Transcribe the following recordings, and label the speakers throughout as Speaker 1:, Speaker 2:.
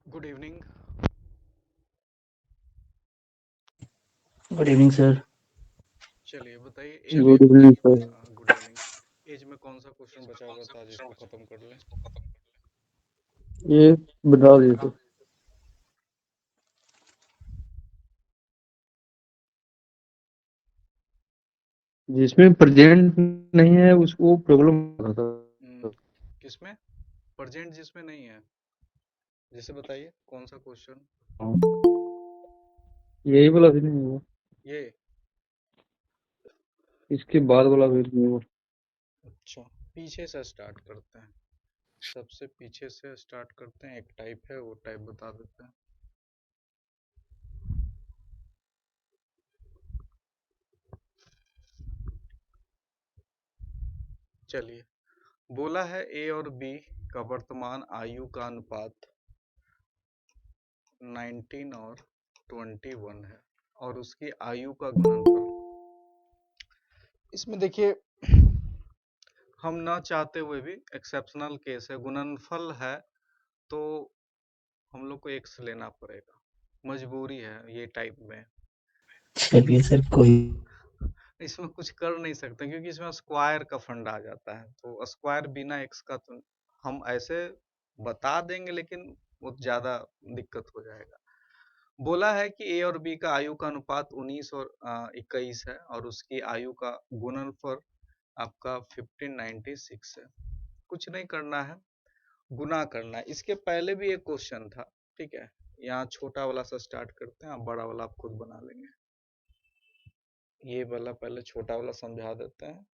Speaker 1: Good evening.
Speaker 2: Good evening sir.
Speaker 1: चलिए बताइए age में
Speaker 3: good evening sir.
Speaker 1: Good evening. Age में कौन सा क्वेश्चन बचा हुआ था जिसको खत्म कर लें?
Speaker 3: ये बता दिए तो जिसमें प्रेजेंट नहीं है उसको प्रॉब्लम होता था।
Speaker 1: किसमें प्रेजेंट जिसमें नहीं है? जैसे बताइए कौन सा क्वेश्चन?
Speaker 3: यही वाला भी नहीं हुआ,
Speaker 1: ये
Speaker 3: इसके बाद वाला भी नहीं हुआ।
Speaker 1: अच्छा, पीछे से स्टार्ट करते हैं। सबसे पीछे से स्टार्ट करते हैं। एक टाइप है, वो टाइप बता देते हैं। चलिए, बोला है ए और बी का वर्तमान आयु का अनुपात 19 और 21 है और उसकी आयु का गुणनफल। इसमें देखिए, हम ना चाहते हुए भी एक्सेप्शनल केस है, गुणनफल है तो हम लोग को एक्स लेना पड़ेगा, मजबूरी है ये टाइप में।
Speaker 2: चलिए सर, कोई
Speaker 1: इसमें कुछ कर नहीं सकते क्योंकि इसमें स्क्वायर का फंड आ जाता है, तो स्क्वायर बिना एक्स का तो हम ऐसे बता देंगे लेकिन वो ज्यादा दिक्कत हो जाएगा। बोला है कि ए और बी का आयु का अनुपात 19 और 21 है और उसकी आयु का गुणनफल आपका 1596 है। कुछ नहीं करना है, गुना करना है। इसके पहले भी एक क्वेश्चन था, ठीक है। यहाँ छोटा वाला से स्टार्ट करते हैं, बड़ा वाला आप खुद बना लेंगे। ये वाला पहले छोटा वाला समझा देते हैं।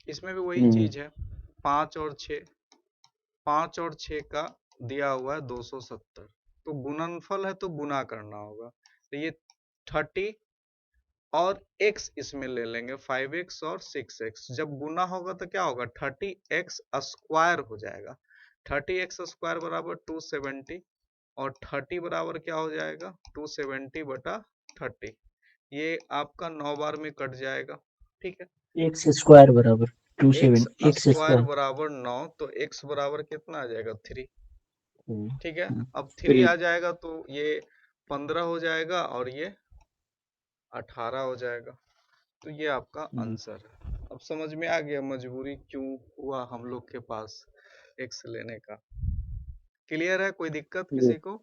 Speaker 1: इसमें भी वही चीज है, 5 और 6, 5 और 6 का दिया हुआ है 270, तो गुणनफल है तो गुना करना होगा। तो ये 30 और x इसमें ले लेंगे, 5x और 6x। जब गुना होगा तो क्या होगा, 30x स्क्वायर हो जाएगा। 30x स्क्वायर बराबर 270, और 30 बराबर क्या हो जाएगा, 270 बटा 30। ये आपका 9 बार में कट जाएगा, ठीक है।
Speaker 2: एक्स स्क्वायर बराबर
Speaker 1: x
Speaker 2: 270 एक्स
Speaker 1: स्क्वायर
Speaker 2: स्क्वायर।
Speaker 1: बराबर 9, तो x बराबर कितना आ जाएगा, 3, ठीक है। अब 3
Speaker 3: 3
Speaker 1: आ जाएगा तो ये 15 हो जाएगा और ये 18 हो जाएगा। तो ये आपका आंसर है। अब समझ में आ गया मजबूरी क्यों हुआ हम लोग के पास x लेने का। क्लियर है, कोई दिक्कत किसी को?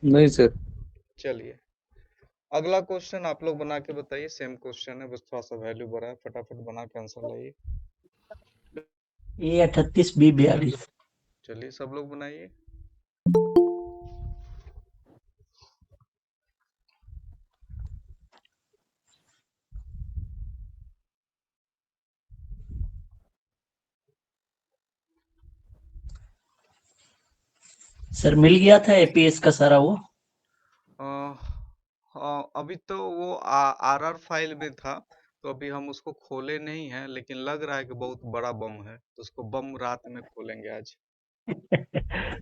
Speaker 3: नहीं सर।
Speaker 1: चलिए अगला क्वेश्चन आप लोग बना के बताइए। सेम क्वेश्चन है, बस थोड़ा सा वैल्यू बढ़ा है। फटाफट बना के आंसर लाइए।
Speaker 2: ए 38 बी 42।
Speaker 1: चलिए सब लोग बनाइए।
Speaker 2: सर मिल गया था एपीएस का सारा वो।
Speaker 1: हाँ अभी तो वो आरआर फाइल में था, तो अभी हम उसको खोले नहीं है, लेकिन लग रहा है कि बहुत बड़ा बम है, तो उसको बम रात में खोलेंगे आज।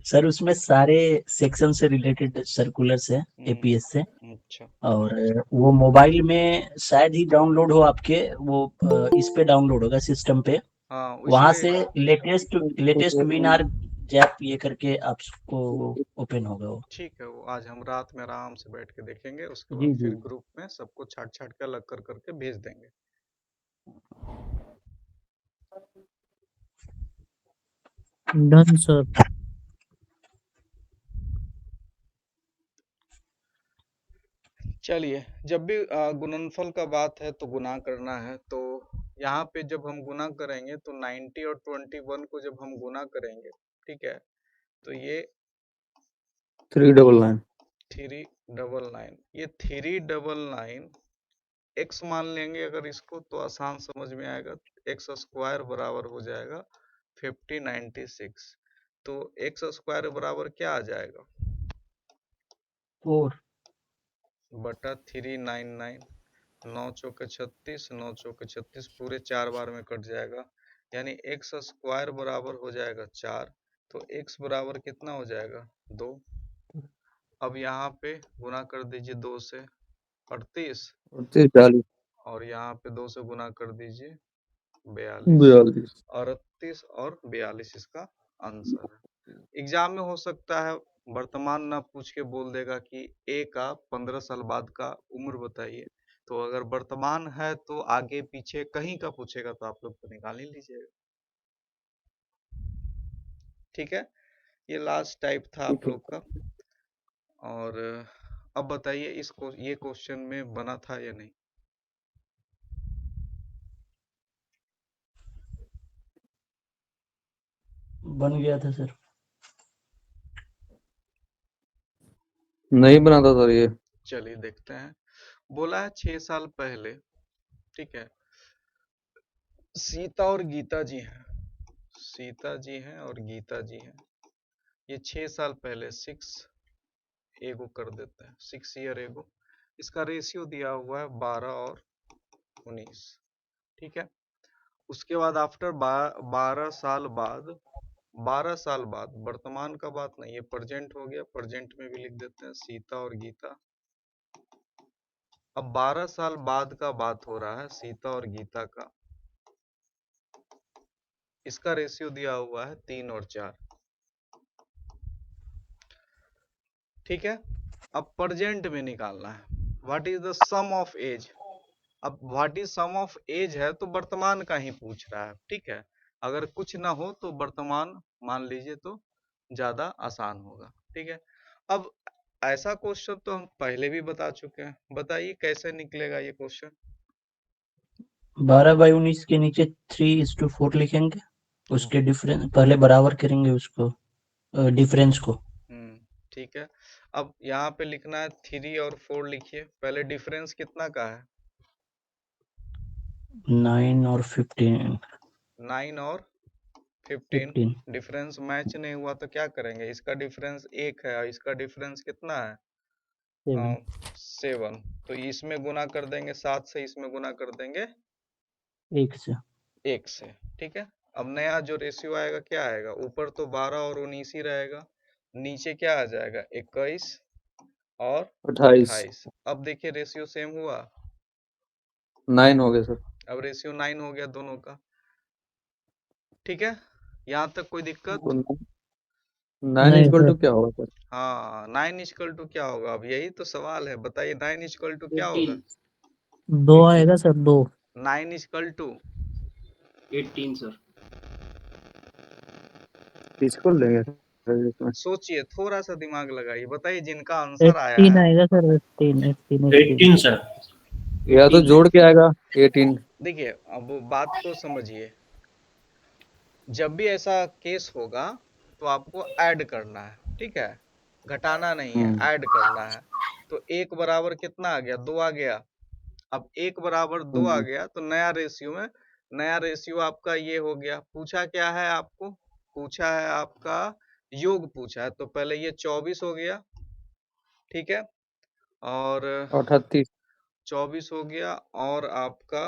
Speaker 2: सर उसमें सारे सेक्शन से रिलेटेड सर्कुलर्स है एपीएस से।
Speaker 1: अच्छा
Speaker 2: और वो मोबाइल में शायद ही डाउनलोड हो आपके वो, इस पे डाउनलोड होगा सिस्टम पे।
Speaker 1: हाँ
Speaker 2: वहां
Speaker 1: इसलिए।
Speaker 2: से लेटेस्ट लेटेस्ट मीनार जैप ये करके आपको ओपन होगा वो।
Speaker 1: ठीक है, वो आज हम रात में आराम से बैठ के देखेंगे, उसके
Speaker 2: जी
Speaker 1: बाद
Speaker 2: जी।
Speaker 1: फिर ग्रुप में सबको छाट छाट के अलग कर करके भेज देंगे।
Speaker 4: Done sir.
Speaker 1: चलिए जब भी गुणनफल का बात है तो गुना करना है, तो यहाँ पे जब हम गुना करेंगे तो 90 और 21 को जब हम गुना करेंगे, ठीक है, तो ये
Speaker 3: 399
Speaker 1: 399, ये 399 x मान लेंगे अगर इसको, तो आसान समझ में आएगा। एक्स स्क्वायर बराबर हो जाएगा 5096, तो एक्स स्क्वायर बराबर क्या आ जाएगा,
Speaker 2: और
Speaker 1: बटा 399। 9 चौके 36, 9 चौके 36, पूरे 4 बार में कट जाएगा, यानी एक्स स्क्वायर बराबर हो जाएगा 4। तो x बराबर कितना हो जाएगा, 2। अब यहाँ पे गुना कर दीजिए 2 से, 38,
Speaker 3: 40
Speaker 1: और यहाँ पे 2 से गुना कर दीजिए 42।
Speaker 3: 42।
Speaker 1: 38 और 42 इसका आंसर है। एग्जाम में हो सकता है वर्तमान ना पूछ के बोल देगा कि ए का 15 साल बाद का उम्र बताइए, तो अगर वर्तमान है तो आगे पीछे कहीं का पूछेगा तो आप लोग तो निकाल ही लीजिएगा। ठीक है, ये लास्ट टाइप था आप
Speaker 3: ठीक है।
Speaker 1: लोग का। और अब बताइए इसको, ये क्वेश्चन में बना था या नहीं?
Speaker 2: बन गया था सर।
Speaker 3: नहीं बना था सर ये।
Speaker 1: चलिए देखते हैं। बोला है 6 साल पहले, ठीक है, सीता और गीता जी हैं, सीता जी हैं और गीता जी हैं। ये 6 साल पहले, 6 एगो कर देते हैं, 6 ईयर एगो। इसका रेशियो दिया हुआ है 12 और 19, ठीक है। उसके बाद आफ्टर 12 साल बाद, 12 साल बाद, वर्तमान का बात नहीं, ये प्रेजेंट हो गया, प्रेजेंट में भी लिख देते हैं सीता और गीता। अब 12 साल बाद का बात हो रहा है सीता और गीता का। इसका रेशियो दिया हुआ है 3 और 4, ठीक है। अब प्रेजेंट में निकालना है, what is the sum of age. अब what is sum of age है तो वर्तमान का ही पूछ रहा है, ठीक है। अगर कुछ ना हो तो वर्तमान मान लीजिए तो ज्यादा आसान होगा, ठीक है। अब ऐसा क्वेश्चन तो हम पहले भी बता चुके हैं, बताइए कैसे निकलेगा ये क्वेश्चन।
Speaker 2: 12/19 के नीचे 3:4 लिखेंगे। उसके डिफरेंस पहले बराबर करेंगे उसको, डिफरेंस को।
Speaker 1: ठीक है। अब यहाँ पे लिखना है 3 और 4 लिखिए। पहले डिफरेंस कितना का है?
Speaker 2: 9 और 15।
Speaker 1: 9 और 15।
Speaker 2: 15।
Speaker 1: डिफरेंस मैच नहीं हुआ तो क्या करेंगे? इसका डिफरेंस 1 है और इसका डिफरेंस कितना है?
Speaker 4: 7.
Speaker 1: 7। तो इसमें गुना कर देंगे 7 से, इसमें गुना कर देंगे
Speaker 2: 1 से।
Speaker 1: 1 से। ठीक है। अब नया जो रेशियो आएगा क्या आएगा? ऊपर तो 12 और 19 ही रहेगा, नीचे क्या आ जाएगा? 21 और
Speaker 3: 28।
Speaker 1: 28। अब देखिए रेशियो सेम हुआ।
Speaker 3: 9 हो गया सर।
Speaker 1: अब रेशियो 9 हो गया दोनों का। ठीक है, यहाँ तक कोई दिक्कत?
Speaker 3: 9
Speaker 4: नहीं
Speaker 3: इक्वल
Speaker 4: सर.
Speaker 3: टू क्या होगा सर?
Speaker 1: हाँ, 9 इक्वल टू क्या होगा? अब यही तो सवाल है, बताइए 9 इक्वल टू क्या होगा?
Speaker 4: 2 आएगा सर, 2.
Speaker 1: 9 equal to
Speaker 2: 18 sir.
Speaker 3: किसको लेंगे सर इसमें?
Speaker 1: सोचिए, थोड़ा सा दिमाग लगाइए, बताइए जिनका आंसर आया
Speaker 4: 18
Speaker 1: है।
Speaker 4: आएगा सर. 18.
Speaker 2: 18 सर।
Speaker 3: या तो जोड़ के आएगा 18।
Speaker 1: देखिए, अब बात को समझिए, जब भी ऐसा केस होगा तो आपको ऐड करना है, ठीक है, घटाना नहीं है, ऐड करना है। तो 1 बराबर कितना आ गया? 2 आ गया। अब 1 बराबर 2 आ गया तो नया रेशियो में, नया रेशियो आपका ये हो गया। पूछा क्या है आपको? पूछा है आपका योग पूछा है, तो पहले ये 24 हो गया, ठीक है, और
Speaker 3: 38।
Speaker 1: 24 हो गया और आपका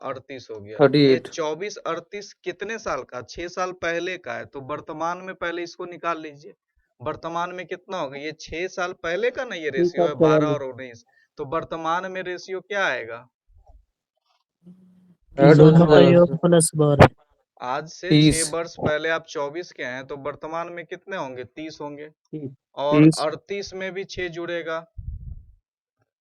Speaker 1: 38 हो गया। ये
Speaker 3: 38।
Speaker 1: 24 38 कितने साल का? 6 साल पहले का है। तो वर्तमान में पहले इसको निकाल लीजिए। वर्तमान में कितना होगा? ये 6 साल पहले का ना ये रेशियो है, 12 और 19। तो वर्तमान में रेशियो क्या आएगा?
Speaker 3: ऐड हो
Speaker 4: दोनों का
Speaker 3: जाएगा
Speaker 4: योग
Speaker 3: सर।
Speaker 4: प्लस 12.
Speaker 1: आज से 6
Speaker 3: 30।
Speaker 1: वर्ष पहले आप 24 के हैं, तो वर्तमान में कितने होंगे? 30 होंगे।
Speaker 2: 30।
Speaker 1: और
Speaker 3: 30।
Speaker 1: 38 में भी 6 जुड़ेगा,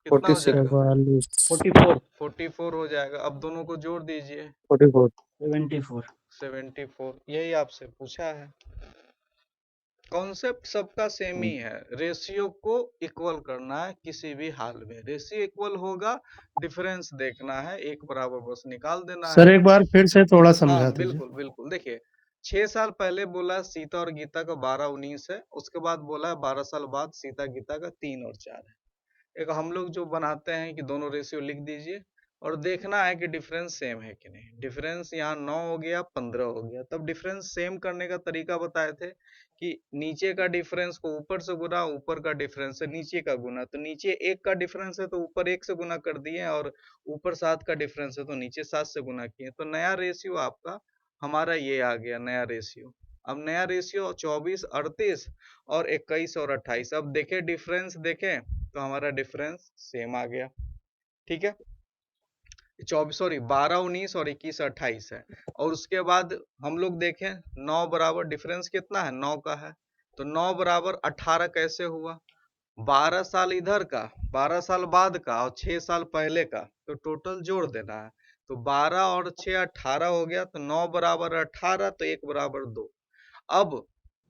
Speaker 1: कितना हो
Speaker 3: 46।
Speaker 1: जाएगा?
Speaker 4: 44.
Speaker 2: 44।
Speaker 1: 44 हो जाएगा। अब दोनों को जोड़ दीजिए।
Speaker 3: 44।
Speaker 2: 74।
Speaker 1: 74। यही आपसे पूछा है। कॉन्सेप्ट सबका सेम ही है, रेशियो को इक्वल करना है किसी भी हाल में। रेशियो इक्वल होगा, डिफरेंस देखना है, एक बराबर बस निकाल देना
Speaker 5: सर
Speaker 1: है।
Speaker 5: एक बार फिर से थोड़ा समझा
Speaker 1: हाँ,
Speaker 5: दीजिए।
Speaker 1: बिल्कुल बिल्कुल। देखिए, 6 साल पहले बोला सीता और गीता का 12 19 है, उसके बाद बोला 12 साल बाद सीता गीता का 3 और 4 है। एक हम लोग जो बनाते हैं कि दोनों रेशियो लिख दीजिए और देखना है कि डिफरेंस सेम है कि नहीं। डिफरेंस यहाँ 9 हो गया, 15 हो गया। तब डिफरेंस सेम करने का तरीका बताए थे कि नीचे का डिफरेंस को ऊपर से गुना, ऊपर का डिफरेंस है नीचे का गुना। तो नीचे 1 का डिफरेंस है तो ऊपर 1 से गुना कर दिए, और ऊपर 7 का डिफरेंस है तो नीचे 7 से गुना किए। तो नया रेशियो आपका हमारा ये आ गया नया रेशियो। अब नया रेशियो 24 38 और 21 और 28। अब देखें डिफरेंस, देखें तो हमारा डिफरेंस सेम आ गया। ठीक है, 12 19 और 21 28 है। और उसके बाद हम लोग देखें 9 बराबर डिफरेंस कितना है? 9 का है। तो 9 बराबर 18 कैसे हुआ? 12 साल इधर का, 12 साल बाद का और 6 साल पहले का, तो टोटल जोड़ देना है। तो 12 और 6 18 हो गया। तो 9 बराबर 18, तो 1 बराबर 2। अब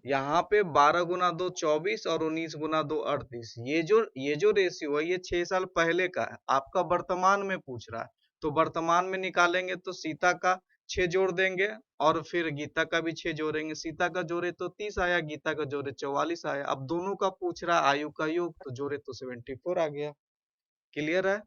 Speaker 1: यहाँ पे 12 गुना 2 24 और 19 गुना 2 38। ये जो रेशियो है ये 6 साल पहले का है, आपका वर्तमान में पूछ रहा है। तो वर्तमान में निकालेंगे तो सीता का 6 जोड़ देंगे और फिर गीता का भी 6 जोड़ेंगे। सीता का जोड़े तो 30 आया, गीता का जोड़े 44 आया। अब दोनों का पूछ रहा आयु का योग, तो जोड़े तो 74 आ गया। क्लियर है?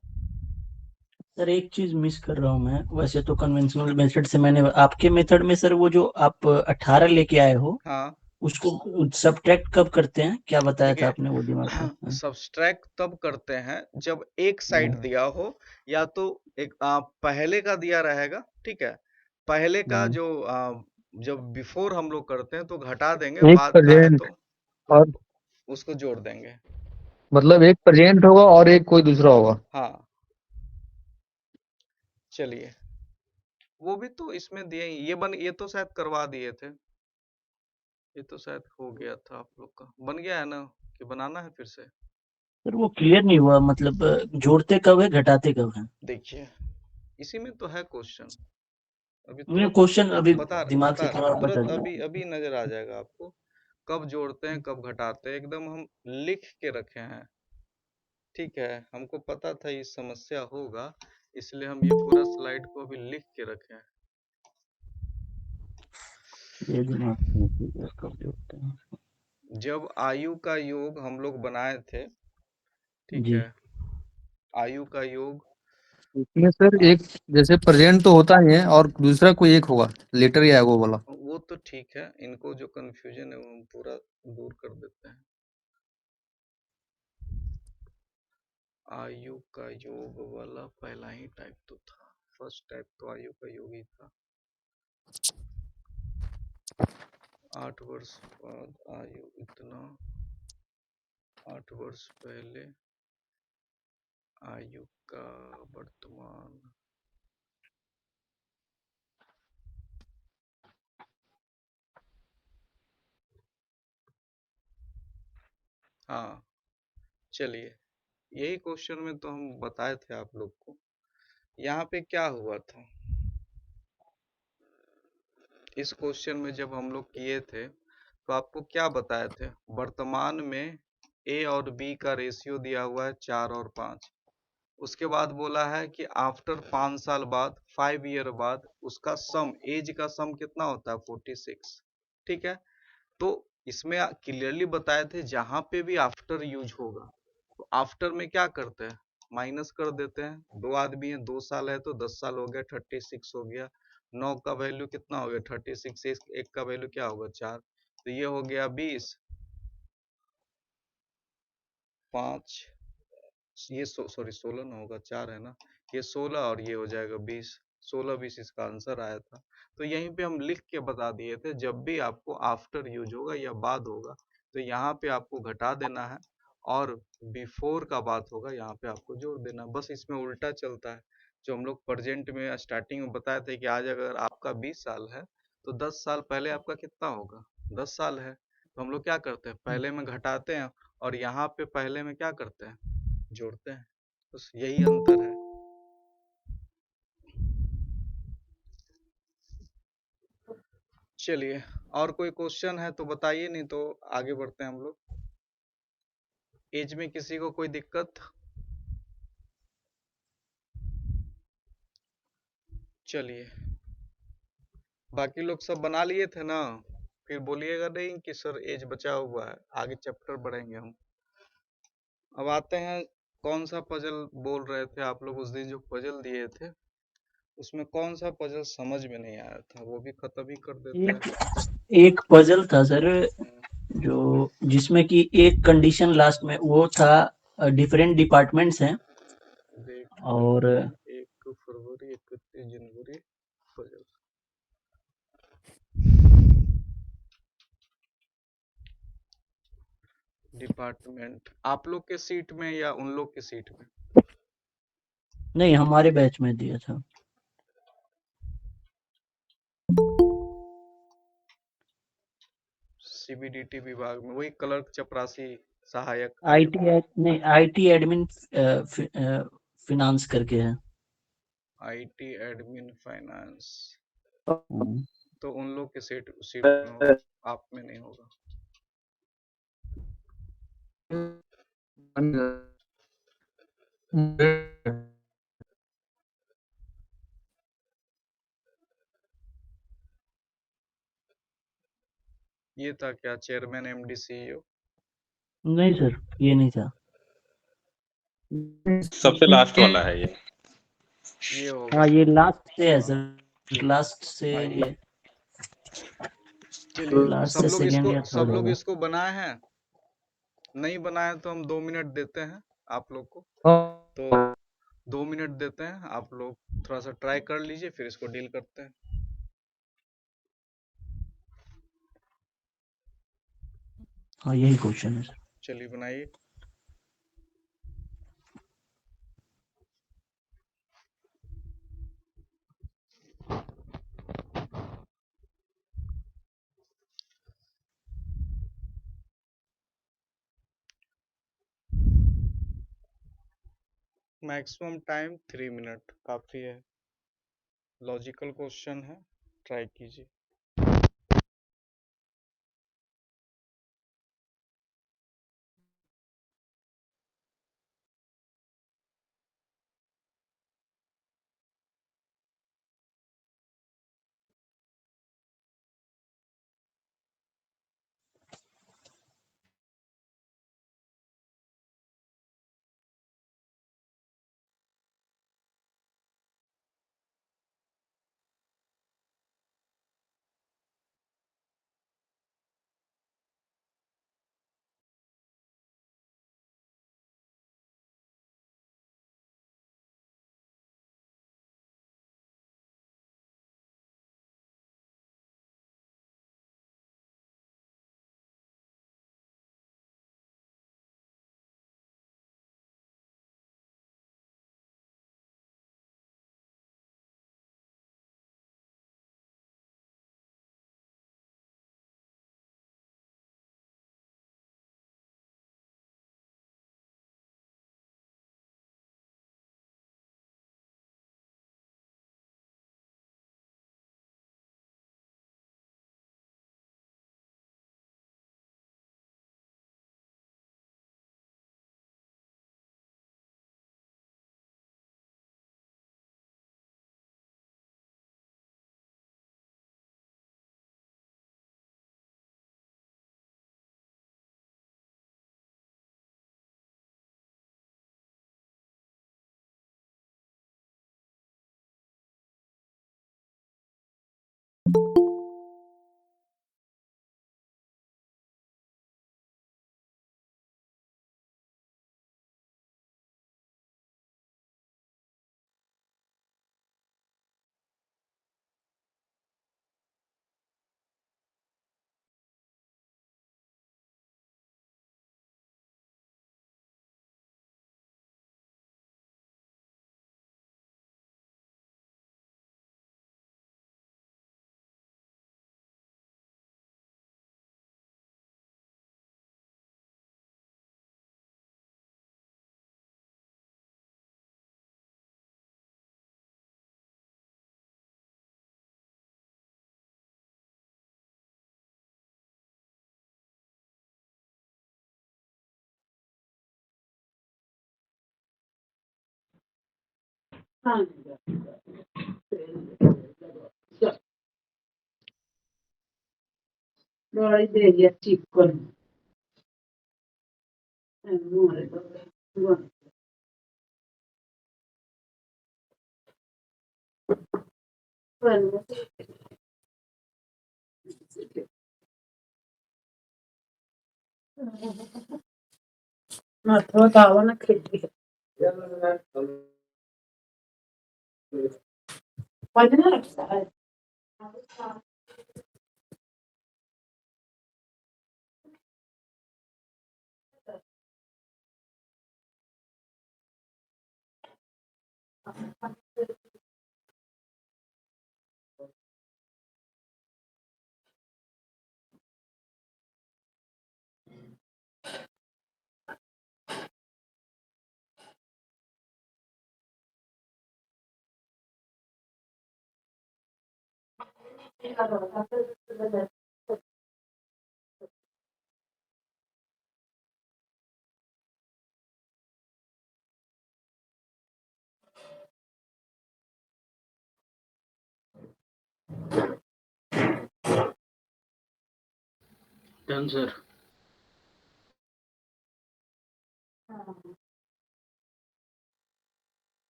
Speaker 2: सर एक चीज मिस कर रहा हूँ मैं, वैसे तो कन्वेंशनल मेथड से मैंने, आपके मेथड में सर वो जो आप 18 लेके आए हो
Speaker 1: हाँ,
Speaker 2: उसको सब्ट्रैक्ट कब करते हैं? क्या बताया था
Speaker 1: देखिए,
Speaker 2: आपने वो दिमाग में? हाँ।
Speaker 1: सब्सट्रैक्ट तब करते हैं जब एक साइड दिया हो, या तो एक पहले का दिया रहेगा, ठीक है, पहले का जो जब बिफोर हम लोग करते हैं तो घटा देंगे,
Speaker 3: एक
Speaker 1: बाद का है
Speaker 3: प्रेजेंट
Speaker 1: तो
Speaker 3: और
Speaker 1: उसको जोड़ देंगे।
Speaker 3: मतलब एक प्रेजेंट होगा और एक कोई दूसरा होगा।
Speaker 1: हाँ, चलिए, वो भी तो इसमें दिए ही। ये तो शायद करवा दिए थे, ये तो शायद हो गया था आप लोग का। बन गया है ना, कि बनाना है फिर से?
Speaker 2: सर वो क्लियर नहीं हुआ, मतलब जोड़ते कब है घटाते कब है?
Speaker 1: देखिए, इसी में तो है क्वेश्चन। अभी
Speaker 2: मैं
Speaker 1: तुरंत
Speaker 2: क्वेश्चन अभी
Speaker 1: बता
Speaker 2: दिमाग से
Speaker 1: बता
Speaker 2: थोड़ा
Speaker 1: तुरंत
Speaker 2: बदल गया।
Speaker 1: अभी अभी नजर आ जाएगा आपको, कब जोड़ते हैं कब घटाते हैं, एकदम हम लिख के रखे हैं। ठीक है, हमको पता था ये समस्या होगा, इसलिए हम ये पूरा स्लाइड को अभी लिख के रखे हैं।
Speaker 2: ये दिमाग में फिगर कब जोड़ते हैं।
Speaker 1: जब आयु का योग हम लोग बनाए थे, ठीक
Speaker 2: जी।
Speaker 1: है, आयु का योग
Speaker 3: इसमें सर
Speaker 1: आ,
Speaker 3: एक जैसे प्रेजेंट तो होता ही है और दूसरा कोई एक होगा लेटर या वो वाला।
Speaker 1: वो तो ठीक है, इनको जो कंफ्यूजन है वो हम पूरा दूर कर देते हैं। आयु का योग वाला पहला ही टाइप तो था, फर्स्ट टाइप तो आयु का योग ही था। 8 वर्ष बाद आयु इतना, 8 वर्ष पहले आयु का वर्तमान, हाँ चलिए, यही क्वेश्चन में तो हम बताए थे आप लोग को। यहाँ पे क्या हुआ था, इस क्वेश्चन में जब हम लोग किए थे तो आपको क्या बताए थे, वर्तमान में ए और बी का रेशियो दिया हुआ है 4 और 5। उसके बाद बोला है कि आफ्टर 5 साल बाद, 5 ईयर बाद उसका सम, एज का सम कितना होता है 46। ठीक है, तो इसमें क्लियरली बताए थे जहां पे भी आफ्टर यूज होगा तो आफ्टर में क्या करते हैं, माइनस कर देते हैं। दो आदमी है, 2 साल है तो 10 साल हो गया, 36 हो गया। 9 का वैल्यू कितना हो गया 36, एक का वैल्यू क्या होगा 4, तो ये हो गया 20, 5, ये सॉरी 16 ना होगा, 4 है ना, ये 16 और ये हो जाएगा 20, 16-20 इसका आंसर आया था। तो यहीं पे हम लिख के बता दिए थे जब भी आपको आफ्टर यूज होगा या बाद होगा तो यहाँ पे आपको घटा देना है, और बिफोर का बात होगा यहाँ पे आपको जोड़ देना। बस इसमें उल्टा चलता है, जो हम लोग प्रेजेंट में स्टार्टिंग में बताए थे कि आज अगर आपका 20 साल है तो 10 साल पहले आपका कितना होगा, 10 साल है, तो हम लोग क्या करते हैं पहले में घटाते हैं और यहाँ पे पहले में क्या करते हैं, जोड़ते हैं। बस यही अंतर है। चलिए, और कोई क्वेश्चन है तो बताइए, नहीं तो आगे बढ़ते हैं हम लोग। एज में किसी को कोई दिक्कत? चलिए, बाकी लोग सब बना लिए थे ना, फिर बोलिएगा नहीं कि सर एज बचा हुआ है, आगे चैप्टर बढ़ेंगे हम। अब आते हैं, कौन सा पजल बोल रहे थे आप लोग उस दिन जो पजल दिए थे, उसमें कौन सा पजल समझ में नहीं आया था, वो भी खत्म ही कर देते
Speaker 2: एक
Speaker 1: हैं।
Speaker 2: एक पजल था सर, जो जिसमें कि एक कंडीशन लास्ट में वो था, डिफरेंट डिपार्टमेंट्स हैं
Speaker 1: देख
Speaker 2: और
Speaker 1: 1 फरवरी 31 जनवरी पजल। डिपार्टमेंट आप लोग के सीट में या उन लोग के सीट में?
Speaker 2: नहीं, हमारे बैच में दिया था।
Speaker 1: सीबीडीटी विभाग में वही क्लर्क, चपरासी, सहायक।
Speaker 2: आईटी नहीं, आईटी एडमिन फिनांस करके है।
Speaker 1: आईटी एडमिन फाइनेंस,
Speaker 2: हम्म।
Speaker 1: तो उन लोग के सीट सीट में होगा, आप में नहीं होगा। ये था क्या, चेयरमैन एमडी सीईओ?
Speaker 2: नहीं सर, ये नहीं था।
Speaker 5: सबसे लास्ट वाला है ये।
Speaker 1: ये होगा।
Speaker 2: हाँ, ये लास्ट से है सर, लास्ट से
Speaker 1: हाँ,
Speaker 2: ये
Speaker 1: चलिए,
Speaker 2: लास्ट से सेकेंड या
Speaker 1: सब
Speaker 2: थर्ड
Speaker 1: लोग
Speaker 2: होगा।
Speaker 1: इसको बनाए हैं, नहीं बनाए तो हम 2 मिनट देते हैं आप लोग को। तो 2 मिनट देते हैं, आप लोग थोड़ा सा ट्राई कर लीजिए, फिर इसको डील करते हैं।
Speaker 2: हाँ, यही क्वेश्चन है सर।
Speaker 1: चलिए बनाइए। मैक्सिमम टाइम 3 मिनट काफी है, लॉजिकल क्वेश्चन है, ट्राई कीजिए।
Speaker 2: Done sir.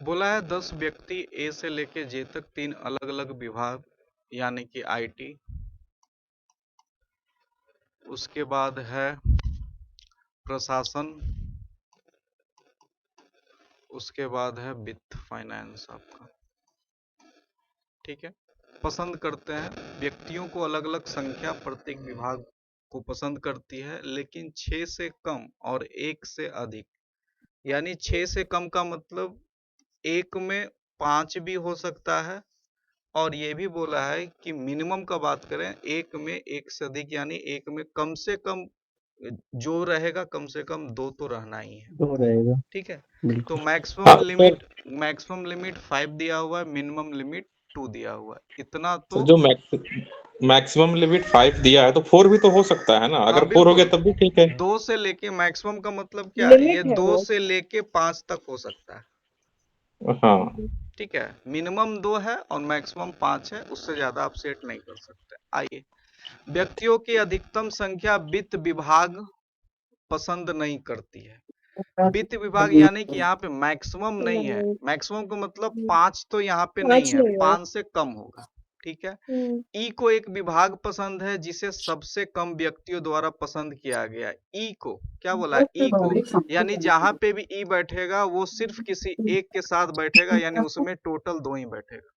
Speaker 1: बोला है 10 व्यक्ति ए से लेके जे तक 3 अलग अलग विभाग यानी कि आईटी, उसके बाद है प्रशासन, उसके बाद है वित्त फाइनेंस आपका, ठीक है। पसंद करते हैं व्यक्तियों को अलग अलग संख्या प्रत्येक विभाग को पसंद करती है, लेकिन 6 से कम और 1 से अधिक, यानी 6 से कम का मतलब एक में 5 भी हो सकता है, और ये भी बोला है कि मिनिमम का बात करें एक में 1 से अधिक, यानी एक में कम से कम जो रहेगा कम से कम 2 तो रहना ही है,
Speaker 4: दो रहेगा
Speaker 1: ठीक है। तो
Speaker 4: बिल्कुल।
Speaker 1: मैक्सिमम लिमिट 5 दिया हुआ है, मिनिमम लिमिट 2 दिया हुआ है, इतना
Speaker 5: सर
Speaker 1: तो
Speaker 5: जो मैक्सिमम लिमिट 5 दिया है तो 4 भी तो हो सकता है ना,
Speaker 1: हाँ
Speaker 5: अगर 4 हो गया
Speaker 1: बिल्कुल।
Speaker 5: तब भी ठीक है।
Speaker 1: 2 से लेके मैक्सिमम का मतलब क्या है, ये 2 से लेके 5 तक हो सकता है,
Speaker 5: हाँ
Speaker 1: ठीक है। मिनिमम 2 है और मैक्सिमम 5 है, उससे ज्यादा आप सेट नहीं कर सकते। आइए, व्यक्तियों की अधिकतम संख्या वित्त विभाग पसंद नहीं करती है। वित्त विभाग यानी कि यहाँ पे मैक्सिमम नहीं है, मैक्सिमम का मतलब 5 तो यहाँ पे नहीं है, 5 से कम होगा, ठीक है। ई को एक विभाग पसंद है जिसे सबसे कम व्यक्तियों द्वारा पसंद किया गया। ई को क्या बोला है, ई को, यानी जहां पे भी ई बैठेगा वो सिर्फ किसी एक के साथ बैठेगा, यानी उसमें टोटल 2 ही बैठेगा,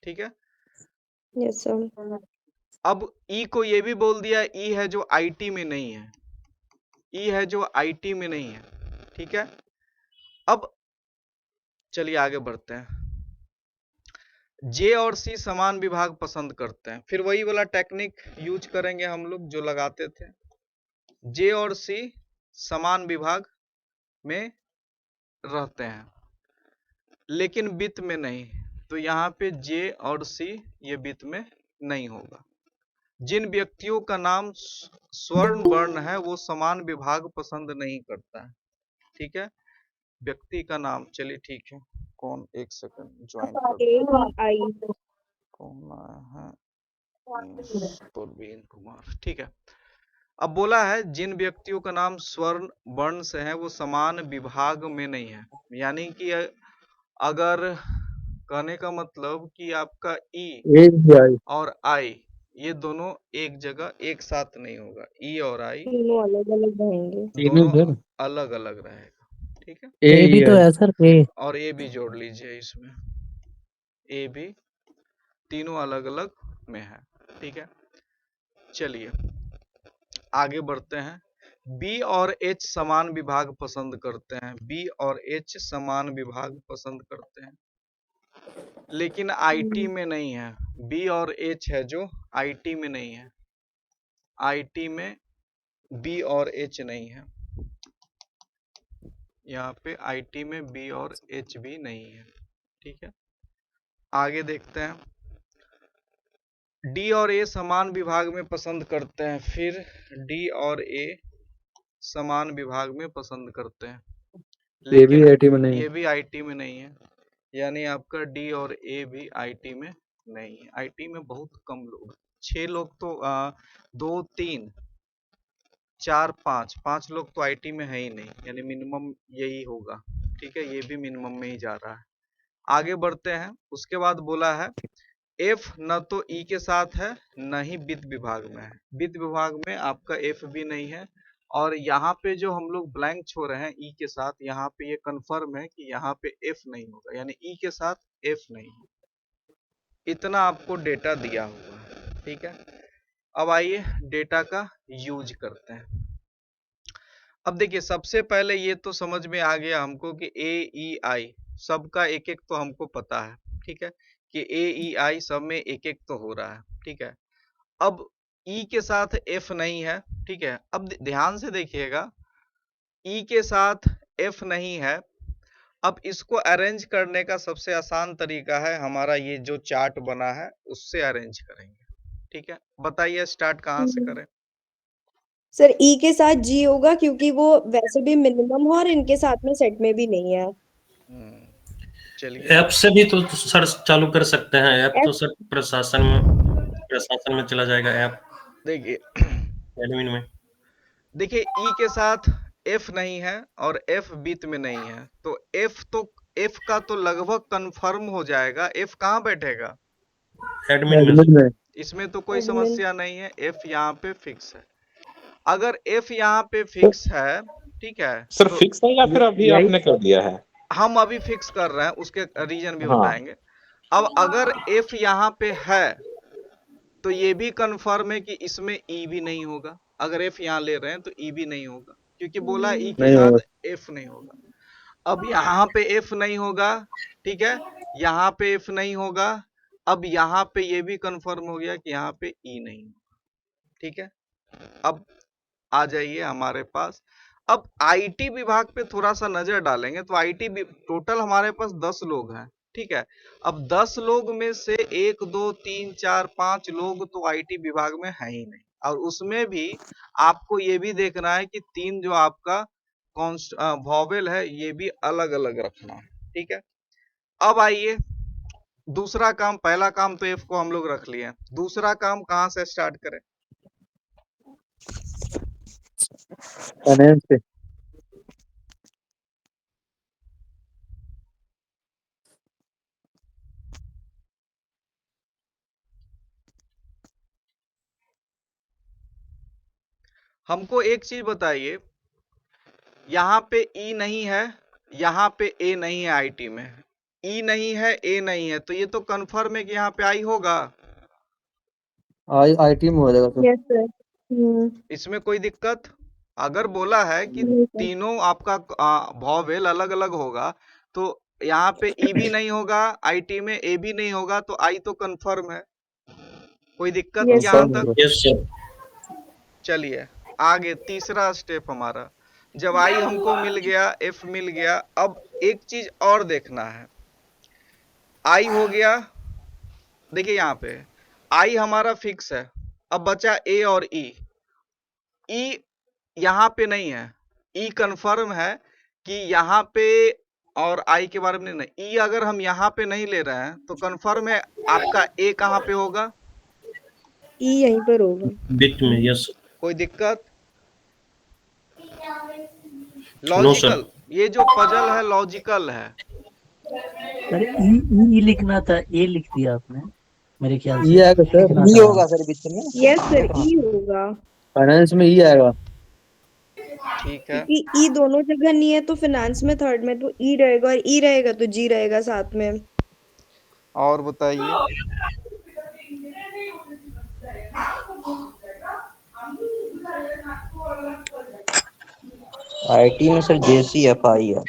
Speaker 1: ठीक है।
Speaker 6: Yes sir.
Speaker 1: अब ई को ये भी बोल दिया, ई है जो आईटी में नहीं है, ई है जो आईटी में नहीं है, ठीक है। अब चलिए आगे बढ़ते हैं। जे और सी समान विभाग पसंद करते हैं, फिर वही वाला टेक्निक यूज करेंगे हम लोग जो लगाते थे। जे और सी समान विभाग में रहते हैं लेकिन वित्त में नहीं, तो यहाँ पे जे और सी ये वित्त में नहीं होगा। जिन व्यक्तियों का नाम स्वर्ण वर्ण है वो समान विभाग पसंद नहीं करता है। ठीक है, व्यक्ति का नाम, चलिए ठीक है, कौन, एक सेकंड ज्वाइन कर,
Speaker 6: I.
Speaker 1: कौन आया है, प्रवीण कुमार, ठीक है। अब बोला है जिन व्यक्तियों का नाम स्वर्ण वर्ण से है वो समान विभाग में नहीं है, यानी कि अगर कहने का मतलब कि आपका ई
Speaker 3: AGI
Speaker 1: और आई ये दोनों एक जगह एक साथ नहीं होगा, ई और आई
Speaker 6: तीनों अलग अलग रहेंगे।
Speaker 3: तीनों
Speaker 1: दोनों
Speaker 3: सर
Speaker 1: अलग अलग रहेगा। ठीक है,
Speaker 4: ए भी तो
Speaker 3: AEI
Speaker 4: है सर, ए।
Speaker 1: और ए भी जोड़ लीजिए इसमें, ए भी तीनों अलग अलग में है। ठीक है, चलिए आगे बढ़ते हैं। बी और एच समान विभाग पसंद करते हैं, बी और एच समान विभाग पसंद करते हैं लेकिन आईटी में नहीं है। बी और एच है जो आईटी में नहीं है, आईटी में बी और एच नहीं है, यहाँ पे आईटी में बी और एच भी नहीं है। ठीक है, आगे देखते हैं। डी और ए समान विभाग में पसंद करते हैं, फिर डी और ए समान विभाग में पसंद करते हैं
Speaker 3: ये भी
Speaker 1: लेकिन
Speaker 3: आईटी में नहीं
Speaker 1: ये भी आईटी में नहीं है, यानी आपका डी और ए भी आईटी में नहीं है। आईटी में बहुत कम लोग, 6 लोग तो 2 3 4 5 लोग तो आईटी में है ही नहीं, यानी मिनिमम यही होगा। ठीक है, ये भी मिनिमम में ही जा रहा है। आगे बढ़ते हैं। उसके बाद बोला है एफ न तो ई के साथ है न ही वित्त विभाग में है। वित्त विभाग में आपका एफ भी नहीं है, और यहाँ पे जो हम लोग ब्लैंक छोड़ रहे हैं ई के साथ, यहाँ पे ये कंफर्म है कि यहाँ पे एफ नहीं होगा, यानी ई के साथ एफ नहीं है। इतना आपको डेटा दिया हुआ है। ठीक है, अब आइए डेटा का यूज करते हैं। अब देखिए सबसे पहले ये तो समझ में आ गया हमको कि ए ई आई सबका एक एक तो हमको पता है। ठीक है, कि ए ई आई सब में एक एक तो हो रहा है। ठीक है, अब ई के साथ एफ नहीं है। ठीक है, अब ध्यान से देखिएगा, ई के साथ एफ नहीं है। अब इसको अरेंज करने का सबसे आसान तरीका है, हमारा ये जो चार्ट बना है उससे अरेंज करेंगे। ठीक है, बताइए स्टार्ट कहाँ से करें।
Speaker 6: सर ई के साथ जी होगा क्योंकि वो वैसे भी मिनिमम है और इनके साथ में सेट में भी नहीं है।
Speaker 1: चलिए
Speaker 7: ऐप से भी तो सर चालू कर सकते हैं, ऐप तो सर प्रशासन में चला जाएगा ऐप
Speaker 1: देखिए
Speaker 7: एडमिन में।
Speaker 1: देखिए ई के साथ एफ नहीं है और एफ वित्त में नहीं है, तो एफ का तो लगभग कंफर्म हो जाएगा। एफ कहाँ बैठेगा,
Speaker 7: एडमिन में।
Speaker 1: इसमें तो कोई
Speaker 6: एडमिन।
Speaker 1: समस्या नहीं है, एफ यहाँ पे फिक्स है। अगर एफ यहाँ पे फिक्स है, ठीक है,
Speaker 5: सर
Speaker 1: तो
Speaker 5: फिक्स है या फिर अभी आपने कर दिया है?
Speaker 1: हम अभी फिक्स कर रहे हैं, उसके रीजन भी
Speaker 5: हाँ।
Speaker 1: बताएंगे। अब अगर एफ यहाँ पे है तो ये भी कंफर्म है कि इसमें ई भी नहीं होगा। अगर एफ यहाँ ले रहे हैं तो ई भी नहीं होगा, क्योंकि बोला ई के
Speaker 3: नहीं
Speaker 1: साथ
Speaker 3: होगा।
Speaker 1: एफ नहीं होगा। अब यहाँ पे एफ नहीं होगा, ठीक है, यहाँ पे एफ नहीं होगा। अब यहाँ पे ये भी कंफर्म हो गया कि यहाँ पे ई नहीं होगा। ठीक है, अब आ जाइए हमारे पास। अब आईटी विभाग पे थोड़ा सा नजर डालेंगे तो आईटी टोटल हमारे पास 10 लोग हैं। ठीक है, अब 10 लोग में से 1 2 3 4 5 लोग तो आईटी विभाग में है ही नहीं, और उसमें भी आपको ये भी देखना है कि 3 जो आपका वॉवेल है ये भी अलग अलग रखना है। ठीक है, अब आइए दूसरा काम। पहला काम तो एफ को हम लोग रख लिए, दूसरा काम कहाँ से स्टार्ट करें।
Speaker 3: फाइनेंस पे
Speaker 1: हमको एक चीज बताइए, यहाँ पे ई नहीं है, यहाँ पे ए नहीं है, आईटी में ई नहीं है, ए नहीं है, तो ये तो कंफर्म है कि यहाँ पे आई होगा।
Speaker 3: आईटी में हो जाएगा सर।
Speaker 6: Yes sir.
Speaker 1: इसमें कोई दिक्कत, अगर बोला है कि
Speaker 6: नहीं सर।
Speaker 1: तीनों आपका वॉवेल अलग अलग होगा तो यहाँ पे ई भी नहीं होगा, आईटी में ए भी नहीं होगा, तो आई तो कंफर्म है। कोई दिक्कत
Speaker 6: Yes,
Speaker 1: यहाँ
Speaker 3: sir.
Speaker 1: तक।
Speaker 7: Yes sir.
Speaker 1: चलिए आगे तीसरा स्टेप हमारा, जब आई हमको मिल गया, एफ मिल गया, अब एक चीज और देखना है। आई हो गया, देखिए यहाँ पे आई हमारा फिक्स है, अब बचा ए और ई। ई यहाँ पे नहीं है, ई कंफर्म है कि यहाँ पे, और आई के बारे में नहीं। ई अगर हम यहाँ पे नहीं ले रहे हैं तो कंफर्म है आपका ए कहाँ पे होगा?
Speaker 6: ई यहीं पर होगा।
Speaker 7: बिट में, यस।
Speaker 1: कोई दिक्कत?
Speaker 7: No
Speaker 1: logical,
Speaker 7: sir.
Speaker 1: ये जो पजल है लॉजिकल है।
Speaker 2: सर ई लिखना था, ए लिख दिया आपने मेरे ख्याल से।
Speaker 3: ई आएगा सर,
Speaker 2: लिखना
Speaker 3: ई
Speaker 2: था।
Speaker 3: होगा सर बीच में।
Speaker 6: यस सर, ई होगा,
Speaker 3: फाइनेंस में ई आएगा।
Speaker 1: ठीक है,
Speaker 6: क्योंकि ई दोनों जगह नहीं है तो फाइनेंस में थर्ड में तो ई रहेगा, और ई रहेगा तो जी रहेगा साथ में।
Speaker 1: और बताइए।
Speaker 8: आईटी में सर JCFI है।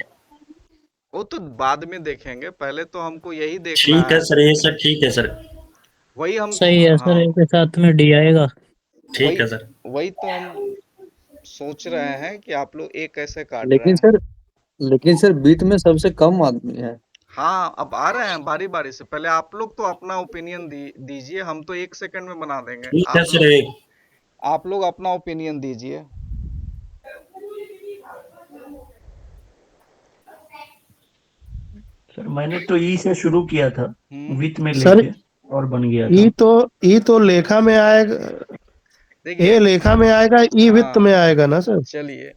Speaker 1: वो तो बाद में देखेंगे, पहले तो हमको यही देखना
Speaker 7: ठीक है सर, ये सर ठीक है सर।
Speaker 1: वही हम
Speaker 4: सही है सर,
Speaker 1: हाँ,
Speaker 4: एक के साथ में डी आएगा।
Speaker 7: ठीक है सर।
Speaker 1: वही तो हम सोच रहे हैं कि आप लोग एक कैसे काट रहे
Speaker 3: लेकिन
Speaker 1: हैं।
Speaker 3: सर, लेकिन सर बीच में सबसे कम आदमी है।
Speaker 1: हाँ, अब आ रहे हैं बारी बारी से। पहले आप लोग तो अपना ओपिनियन दीजिए, हम तो 1 सेकंड में बना देंगे।
Speaker 7: ठीक है सर।
Speaker 1: आप लोग अपना ओपिनियन दीजिए।
Speaker 2: सर मैंने तो ई से शुरू किया था, वित्त में
Speaker 9: सर,
Speaker 2: लेके, और बन गया था।
Speaker 9: ई तो लेखा में आएगा,
Speaker 1: देखिए
Speaker 9: ए लेखा में आएगा, ई वित्त में आएगा ना सर।
Speaker 1: चलिए,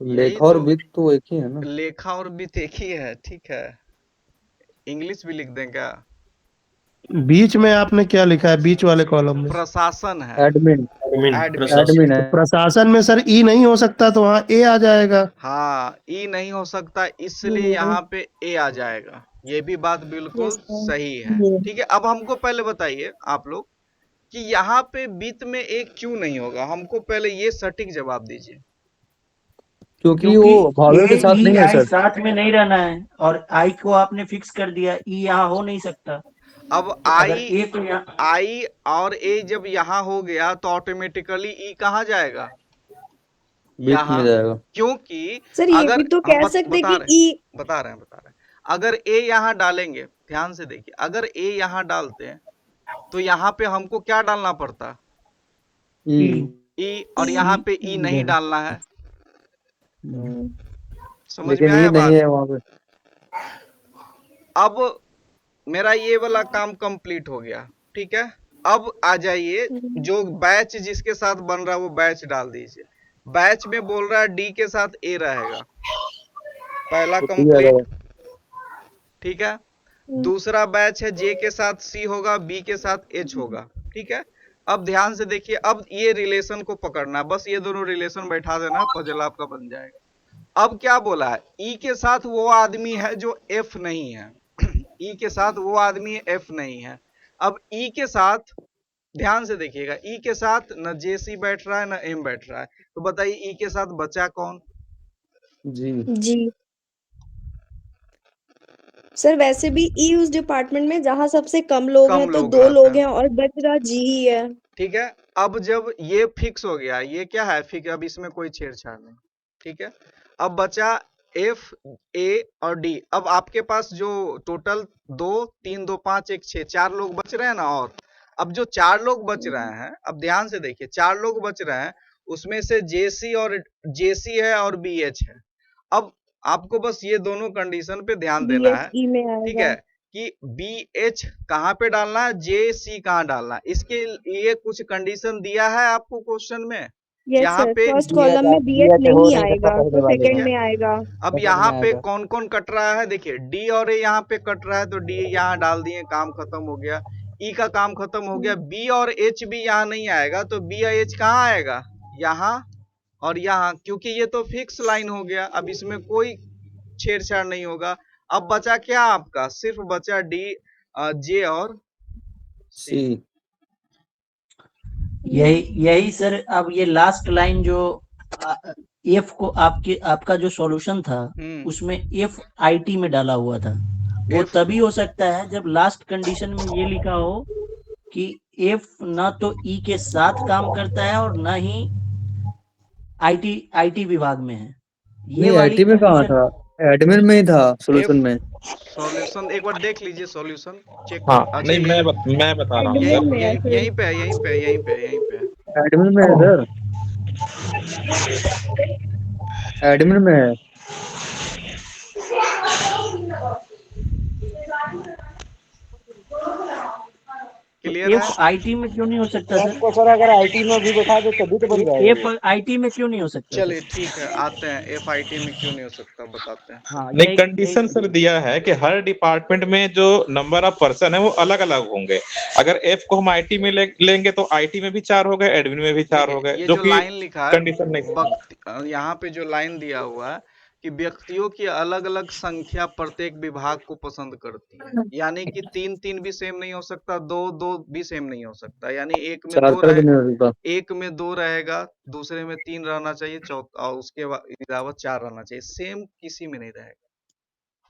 Speaker 3: लेखा और वित्त तो एक ही है ना।
Speaker 1: लेखा और वित्त एक ही है, ठीक है। इंग्लिश भी लिख दें क्या?
Speaker 9: बीच में आपने क्या लिखा है बीच वाले कॉलम में?
Speaker 1: प्रशासन है।
Speaker 3: एडमिन,
Speaker 1: एडमिन
Speaker 3: है।
Speaker 9: प्रशासन में सर ई नहीं हो सकता तो वहाँ ए आ जाएगा।
Speaker 1: हाँ, ई नहीं हो सकता इसलिए यहाँ पे ए आ जाएगा। ये भी बात बिल्कुल सही है। ठीक है, अब हमको पहले बताइए आप लोग कि यहाँ पे वित्त में ए क्यों नहीं होगा? हमको पहले ये सटीक जवाब दीजिए।
Speaker 3: क्योंकि वो भावे के साथ नहीं है सर।
Speaker 2: साथ में नहीं रहना है, और आई को आपने फिक्स कर दिया, ई यहाँ हो नहीं सकता।
Speaker 1: अब
Speaker 2: तो अगर ए तो
Speaker 1: आई और ए जब यहाँ हो गया तो ऑटोमेटिकली ई कहाँ जाएगा?
Speaker 3: बीच में जाएगा।
Speaker 1: क्योंकि
Speaker 6: सर ये
Speaker 1: अगर
Speaker 6: भी तो कह सकते कि ई,
Speaker 1: बता रहे हैं। अगर ए यहाँ डालेंगे, ध्यान से देखिए, अगर ए यहाँ डालते हैं तो यहाँ पे हमको क्या डालना पड़ता? ई, और यहाँ पे ई नहीं डालना है। समझ में आया बात?
Speaker 3: नहीं है वहाँ पे।
Speaker 1: अब मेरा ये वाला काम कंप्लीट हो गया, ठीक है। अब आ जाइए, जो बैच जिसके साथ बन रहा है वो बैच डाल दीजिए। बैच में बोल रहा है डी के साथ ए रहेगा, पहला कंप्लीट, ठीक है। दूसरा बैच है जे के साथ सी होगा, बी के साथ एच होगा, ठीक है। अब ध्यान से देखिए, अब ये रिलेशन को पकड़ना, बस ये दोनों रिलेशन बैठा देना, पजल आपका बन जाएगा। अब क्या बोला है? ई के साथ वो आदमी है जो एफ नहीं है। ई के साथ वो आदमी एफ नहीं है। अब ई के साथ ध्यान से देखिएगा, ई के साथ न जेसी बैठ रहा है न एम बैठ रहा है, तो बताइए ई के साथ बचा कौन?
Speaker 6: जी सर, वैसे भी ई उस डिपार्टमेंट में जहाँ सबसे कम लोग हैं, तो 2 लोग हैं और बच रहा जी ही है।
Speaker 1: ठीक है, अब जब ये फिक्स हो गया, ये क्या है फिक्स, अब इसमें कोई छेड़छाड़ नहीं, ठीक है। अब बचा एफ, ए और डी। अब आपके पास जो टोटल 2 3 2 5 1 6 4 लोग बच रहे हैं ना, और अब जो 4 लोग बच रहे हैं, अब ध्यान से देखिए, 4 लोग बच रहे हैं, उसमें से जेसी है और बीएच है। अब आपको बस ये दोनों कंडीशन पे ध्यान देना है, ठीक है, कि बी एच कहाँ पे डालना है, जे सी कहाँ डालना है। इसके लिए कुछ कंडीशन दिया है आपको क्वेश्चन में। यहाँ पे
Speaker 6: फर्स्ट कॉलम में बी एच नहीं आएगा तो सेकंड में आएगा।
Speaker 1: अब यहाँ पे कौन कौन कट रहा है, देखिए डी और ए यहाँ पे कट रहा है, तो डी यहाँ डाल दिए, काम खत्म हो गया। ई का काम खत्म हो गया। बी और एच भी यहाँ नहीं आएगा, तो बी और एच कहाँ आएगा? यहाँ और यहाँ, क्योंकि ये तो फिक्स लाइन हो गया, अब इसमें कोई छेड़छाड़ नहीं होगा। अब बचा क्या आपका? सिर्फ बचा डी, जे और सी।
Speaker 2: यही सर। अब ये लास्ट लाइन जो एफ को आपका जो सॉल्यूशन था उसमें एफ आईटी में डाला हुआ था, वो तभी हो सकता है जब लास्ट कंडीशन में ये लिखा हो कि एफ ना तो ई के साथ काम करता है और ना ही आईटी विभाग में है। ये
Speaker 3: नहीं
Speaker 2: वाली
Speaker 3: आईटी में कहाँ
Speaker 2: कंडीशन
Speaker 3: था, एडमिन में ही था, सॉल्यूशन में।
Speaker 1: सॉल्यूशन एक बार देख लीजिए, सॉल्यूशन चेक
Speaker 5: हाँ
Speaker 1: अच्छा
Speaker 5: नहीं,
Speaker 1: यही
Speaker 5: मैं बता रहा हूँ
Speaker 1: यही
Speaker 5: सर।
Speaker 6: एडमिन में है
Speaker 1: यही
Speaker 6: सर।
Speaker 1: यहीं पे है, यहीं पे यहीं पे यहीं पे
Speaker 3: एडमिन में है सर, एडमिन में है।
Speaker 2: तो
Speaker 1: क्लियर
Speaker 2: एफ
Speaker 1: है।
Speaker 2: आईटी में क्यों नहीं हो सकता सर?
Speaker 8: तो सर अगर आईटी में भी बैठा दे तभी तो बन जाएगा
Speaker 2: एफ
Speaker 8: ये।
Speaker 2: आईटी में क्यों नहीं हो सकता
Speaker 1: चलिए
Speaker 2: सर?
Speaker 1: ठीक है, आते हैं एफआईटी में क्यों नहीं हो सकता, बताते हैं।
Speaker 2: हाँ,
Speaker 5: नहीं,
Speaker 2: ये
Speaker 5: कंडीशन सर दिया है कि हर डिपार्टमेंट में जो नंबर ऑफ पर्सन है वो अलग अलग होंगे। अगर एफ को हम आईटी में लेंगे तो आईटी में भी 4 हो गए, एडमिन में भी 4 हो
Speaker 1: देखिए
Speaker 5: गए,
Speaker 1: ये
Speaker 5: जो
Speaker 1: जो
Speaker 5: कि
Speaker 1: लाइन लिखा है,
Speaker 5: कंडीशन नहीं।
Speaker 1: यहाँ पे जो लाइन दिया हुआ है कि व्यक्तियों की अलग अलग संख्या प्रत्येक विभाग को पसंद करती है, यानी कि 3-3 भी सेम नहीं हो सकता, 2-2 भी सेम नहीं हो सकता, यानी एक में 2
Speaker 3: 4 भी नहीं हो सकता।
Speaker 1: एक में 2 रहेगा, दूसरे में 3 रहना चाहिए, चौथा और उसके अलावा 4 रहना चाहिए, सेम किसी में नहीं रहेगा।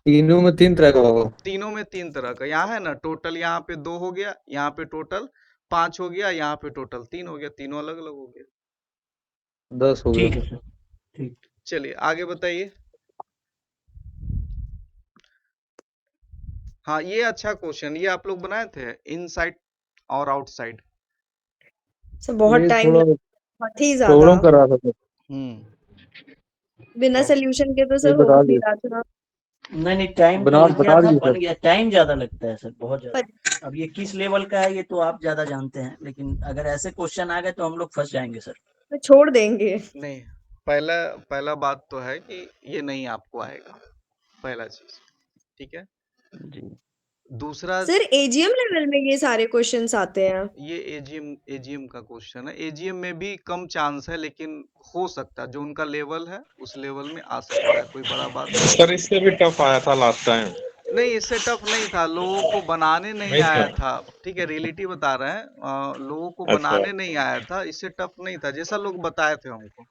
Speaker 3: तीनों में 3 तरह का होगा।
Speaker 1: तीनों में 3 तरह का, यहाँ है ना टोटल, यहाँ पे 2 हो गया, यहाँ पे टोटल 5 हो गया, यहाँ पे टोटल 3 हो गया, तीनों अलग अलग हो गया।
Speaker 3: 10 हो
Speaker 2: ठीक
Speaker 3: गया।
Speaker 2: है सर, ठीक।
Speaker 1: चलिए आगे बताइए। हाँ ये अच्छा क्वेश्चन, ये आप लोग बनाए थे, इनसाइड और आउटसाइड।
Speaker 6: सर बहुत
Speaker 3: ये
Speaker 6: टाइम
Speaker 3: थोड़ा
Speaker 6: बहुत ही ज्यादा,
Speaker 3: प्रॉब्लम कर रहा था सर।
Speaker 6: बिना
Speaker 1: तो
Speaker 6: सोल्यूशन के तो
Speaker 3: ये
Speaker 6: सर हो
Speaker 3: बता
Speaker 6: भी नहीं
Speaker 3: दिए,
Speaker 6: रहा था।
Speaker 2: नहीं टाइम तो लग गया
Speaker 3: बता
Speaker 2: था,
Speaker 3: दिए
Speaker 2: बन
Speaker 3: सर।
Speaker 2: गया। टाइम ज्यादा लगता है सर, बहुत ज्यादा।
Speaker 6: पर
Speaker 2: अब ये किस लेवल का है ये तो आप ज्यादा जानते हैं, लेकिन अगर ऐसे क्वेश्चन आ गए तो हम लोग फंस जाएंगे सर।
Speaker 6: तो छोड़ देंगे।
Speaker 1: नहीं, पहला पहला बात तो है कि ये नहीं आपको आएगा, पहला चीज, ठीक है।
Speaker 2: जी
Speaker 1: दूसरा,
Speaker 6: सर एजीएम लेवल में ये सारे क्वेश्चंस आते हैं?
Speaker 1: ये एजीएम का क्वेश्चन है, एजीएम में भी कम चांस है, लेकिन हो सकता है, जो उनका लेवल है उस लेवल में आ सकता है, कोई बड़ा बात नहीं है।
Speaker 5: सर इससे भी टफ आया था लास्ट टाइम।
Speaker 1: नहीं इससे टफ नहीं था, लोगों को बनाने नहीं
Speaker 5: नहीं
Speaker 1: आया
Speaker 5: था।
Speaker 1: था, ठीक है, रियलिटी बता रहे हैं, लोगों को
Speaker 5: अच्छा,
Speaker 1: बनाने नहीं आया था, इससे टफ नहीं था, जैसा लोग बताए थे हमको।